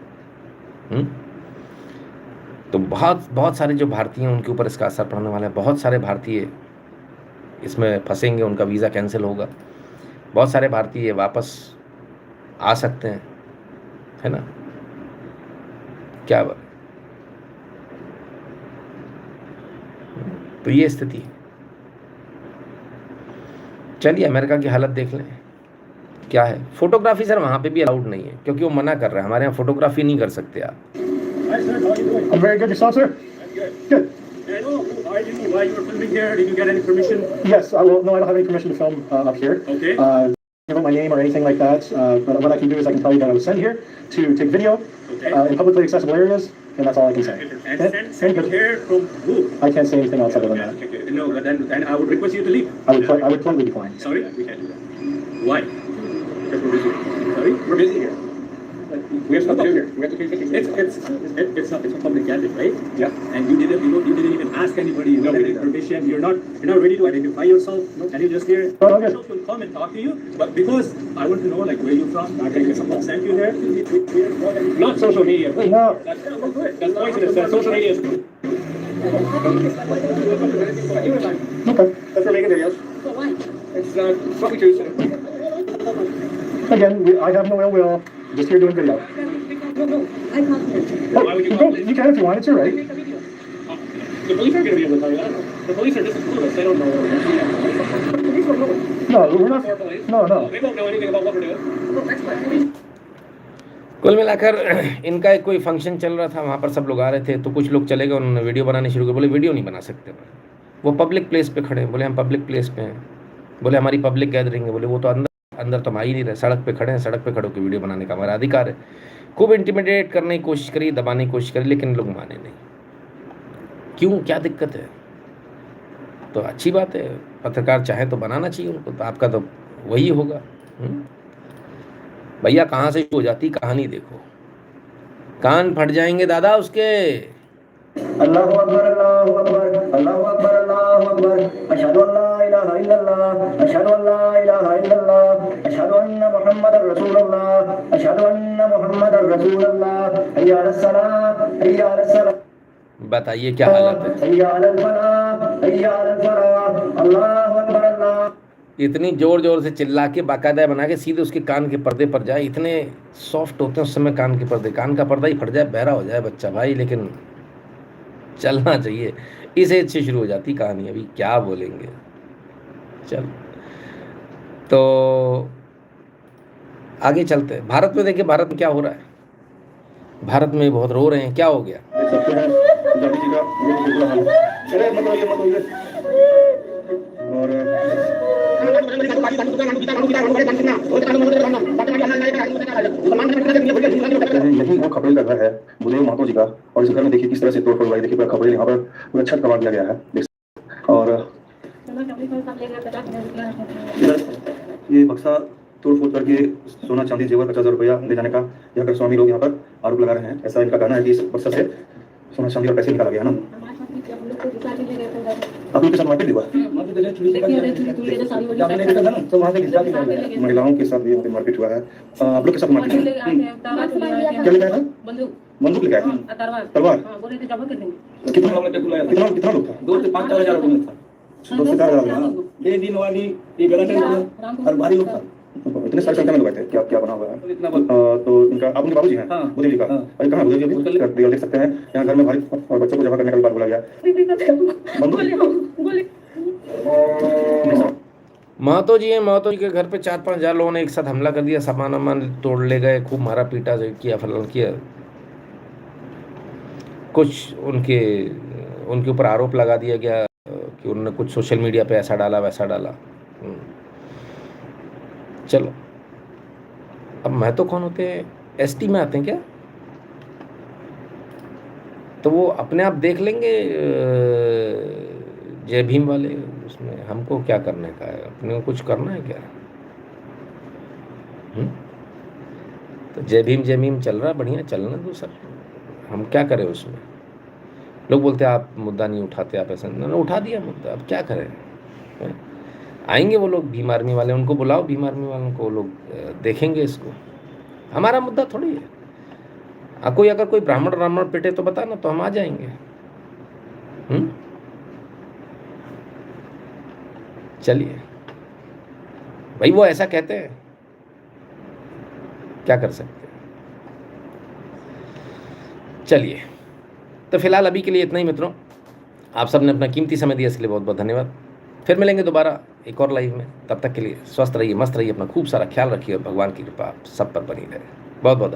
तो बहुत सारे जो भारतीय हैं उनके ऊपर इसका असर पड़ने वाला है। बहुत सारे भारतीय इसमें फंसेंगे, उनका वीज़ा कैंसिल होगा। बहुत सारे भारतीय वापस आ सकते हैं, है ना? क्या बात? तो ये स्थिति है। चलिए अमेरिका की हालत देख लें क्या है। फोटोग्राफी सर वहाँ पे भी अलाउड नहीं है, क्योंकि वो मना कर रहे हैं। हमारे यहाँ फोटोग्राफी नहीं कर सकते आप। I'm very good. Yourself, sir? Good. I know why you are filming here. Did you get any permission? Yes, I will. No, I don't have any permission to film up here. Okay. Give out my name or anything like that. But what I can do is I can tell you that I was sent here to take video in publicly accessible areas, and that's all I can say. And send you here from who? I can't say anything else other than that. Okay. No, but then I would request you to leave. I would politely decline. Sorry, we can't do that. Why? Because we're busy. Sorry, we're busy here. We have stuff here. We have to take pictures. It's a public gathering, right? Yeah. And you didn't even ask anybody. You don't get permission. You're not ready to identify yourself. And you just here. Oh, okay. Officials will come and talk to you. But because I want to know like where you're from, I can get someone sent you here. Not social media. No. That's pointless. Social media is good. Okay. That's for making videos. For why? It's what we do. Again, I have no ill will. Just here doing video. No, I can't. Why would you? You can if you wanted to, right? The police are going to be able to tell you that. The police are just as clueless. They don't know. The police don't know. No, we're not. No, no. They don't know anything about what we're doing. No, that's why. कुल मिलाकर इनका एक कोई function चल रहा था, वहाँ पर सब लोग आ रहे थे, तो कुछ लोग चले गए, उन्होंने वीडियो बनाने शुरू कर। बोले वीडियो नहीं बना सकते, वो पब्लिक प्लेस पे खड़े हैं। बोले हम पब्लिक प्लेस पे हैं, बोले हमारी पब्लिक गैदरिंग है। बोले वो तो अंदर तो हम आ ही नहीं रहे, सड़क पे खड़े हैं, सड़क पे खड़े होकर वीडियो बनाने का हमारा अधिकार है। खूब इंटिमिडेट करने की कोशिश करी, दबाने की कोशिश करी, लेकिन लोग माने नहीं। क्यों, क्या दिक्कत है? तो अच्छी बात है, पत्रकार चाहे तो बनाना चाहिए उनको, तो आपका तो वही होगा। भैया कहाँ से हो जाती कहानी देखो, कान फट जाएंगे दादा उसके। अल्लाहु अकबर अल्लाहु अकबर अल्लाहु अकबर अल्लाहु अकबर अशहदु अल्ला इलाहा इल्लल्लाह अशहदु अल्ला इलाहा इल्लल्लाह अशहदु अन्ना मुहम्मदर रसूलुल्लाह अशहदु अन्ना मुहम्मदर रसूलुल्लाह हय्या अलस सलाह हय्या अलस सलाह। बताइए क्या हालत है? हय्या अलल फलाह हय्या अलल फलाह अल्लाहु अकबर अल्लाह। इतनी जोर जोर से चिल्ला के बाकायदा बना के सीधे उसके कान के पर्दे पर जाए। इतने सॉफ्ट होते हैं उस समय कान के पर्दे, कान का पर्दा ही फट जाए, बहरा हो जाए बच्चा भाई, लेकिन चलना चाहिए। इस एज से शुरू हो जाती कहानी, अभी क्या बोलेंगे। चल तो आगे चलते हैं। भारत में देखिए, भारत में क्या हो रहा है। भारत में बहुत रो रहे हैं, क्या हो गया? यही वो खबरें लग रहा है बुदेव महतो जी का, और इस घर में देखिए किस तरह से तोड़ फोड़ हुआ है। देखिए पूरा खबरें यहाँ पर पूरा छत कमा दिया गया है। और ये बक्सा तोड़ फोड़ करके सोना चांदी जेवर 50,000 रुपया ले जाने का यहाँ पर स्वामी लोग यहाँ पर आरोप लगा रहे हैं। ऐसा इनका कहना है कि इस बक्सा से सोना चांदी और पैसे निकाला गया है ना। आप लोग के साथ मारपीट हुआ? महिलाओं के साथ भी मारपीट हुआ है। आप लोग के साथ मारपीट क्या लेकर आया? बंदूक लेकर आया? तलवार? कितना लोग था? 2 से 5 हज़ार लोग था। 2 से 4 हज़ार। ये दिन वाली ये गलत है और भारी लोग था। इतने सारे संख्या में लोग आए थे। क्या क्या बना हुआ है? तो इनका आप उनके बाबूजी हैं बुदेव जी का? अरे कहाँ बुदेव जी? अभी देख सकते हैं यहाँ घर में भाई और बच्चों को जमा करने का भी बात बोला गया। महतो जी हैं, महतो जी के घर पे 4-5 हज़ार लोगों ने एक साथ हमला कर दिया, सामान वामान तोड़ ले गए, खूब मारा पीटा किया, फलाना किया। कुछ उनके ऊपर आरोप लगा दिया गया कि उन्होंने कुछ सोशल मीडिया पे ऐसा डाला वैसा डाला। चलो, अब महतो कौन होते हैं? एसटी में आते हैं क्या? तो वो अपने आप देख लेंगे जय भीम वाले, उसमें हमको क्या करने का है? अपने को कुछ करना है क्या? तो जय भीम चल रहा है, बढ़िया चलना दो सर, हम क्या करें उसमें। लोग बोलते हैं आप मुद्दा नहीं उठाते, आप ऐसा नहीं, उठा दिया मुद्दा, अब क्या करें। आएंगे वो लोग भीम आर्मी वाले, उनको बुलाओ, भीम आर्मी वालों को, लोग देखेंगे इसको। हमारा मुद्दा थोड़ी है। कोई अगर कोई ब्राह्मण पिटे तो बता ना, तो हम आ जाएंगे। चलिए भाई, वो ऐसा कहते हैं, क्या कर सकते हैं। चलिए, तो फिलहाल अभी के लिए इतना ही मित्रों। आप सबने अपना कीमती समय दिया, इसलिए बहुत बहुत धन्यवाद। फिर मिलेंगे दोबारा एक और लाइव में। तब तक के लिए स्वस्थ रहिए, मस्त रहिए, अपना खूब सारा ख्याल रखिए और भगवान की कृपा सब पर बनी रहे। बहुत बहुत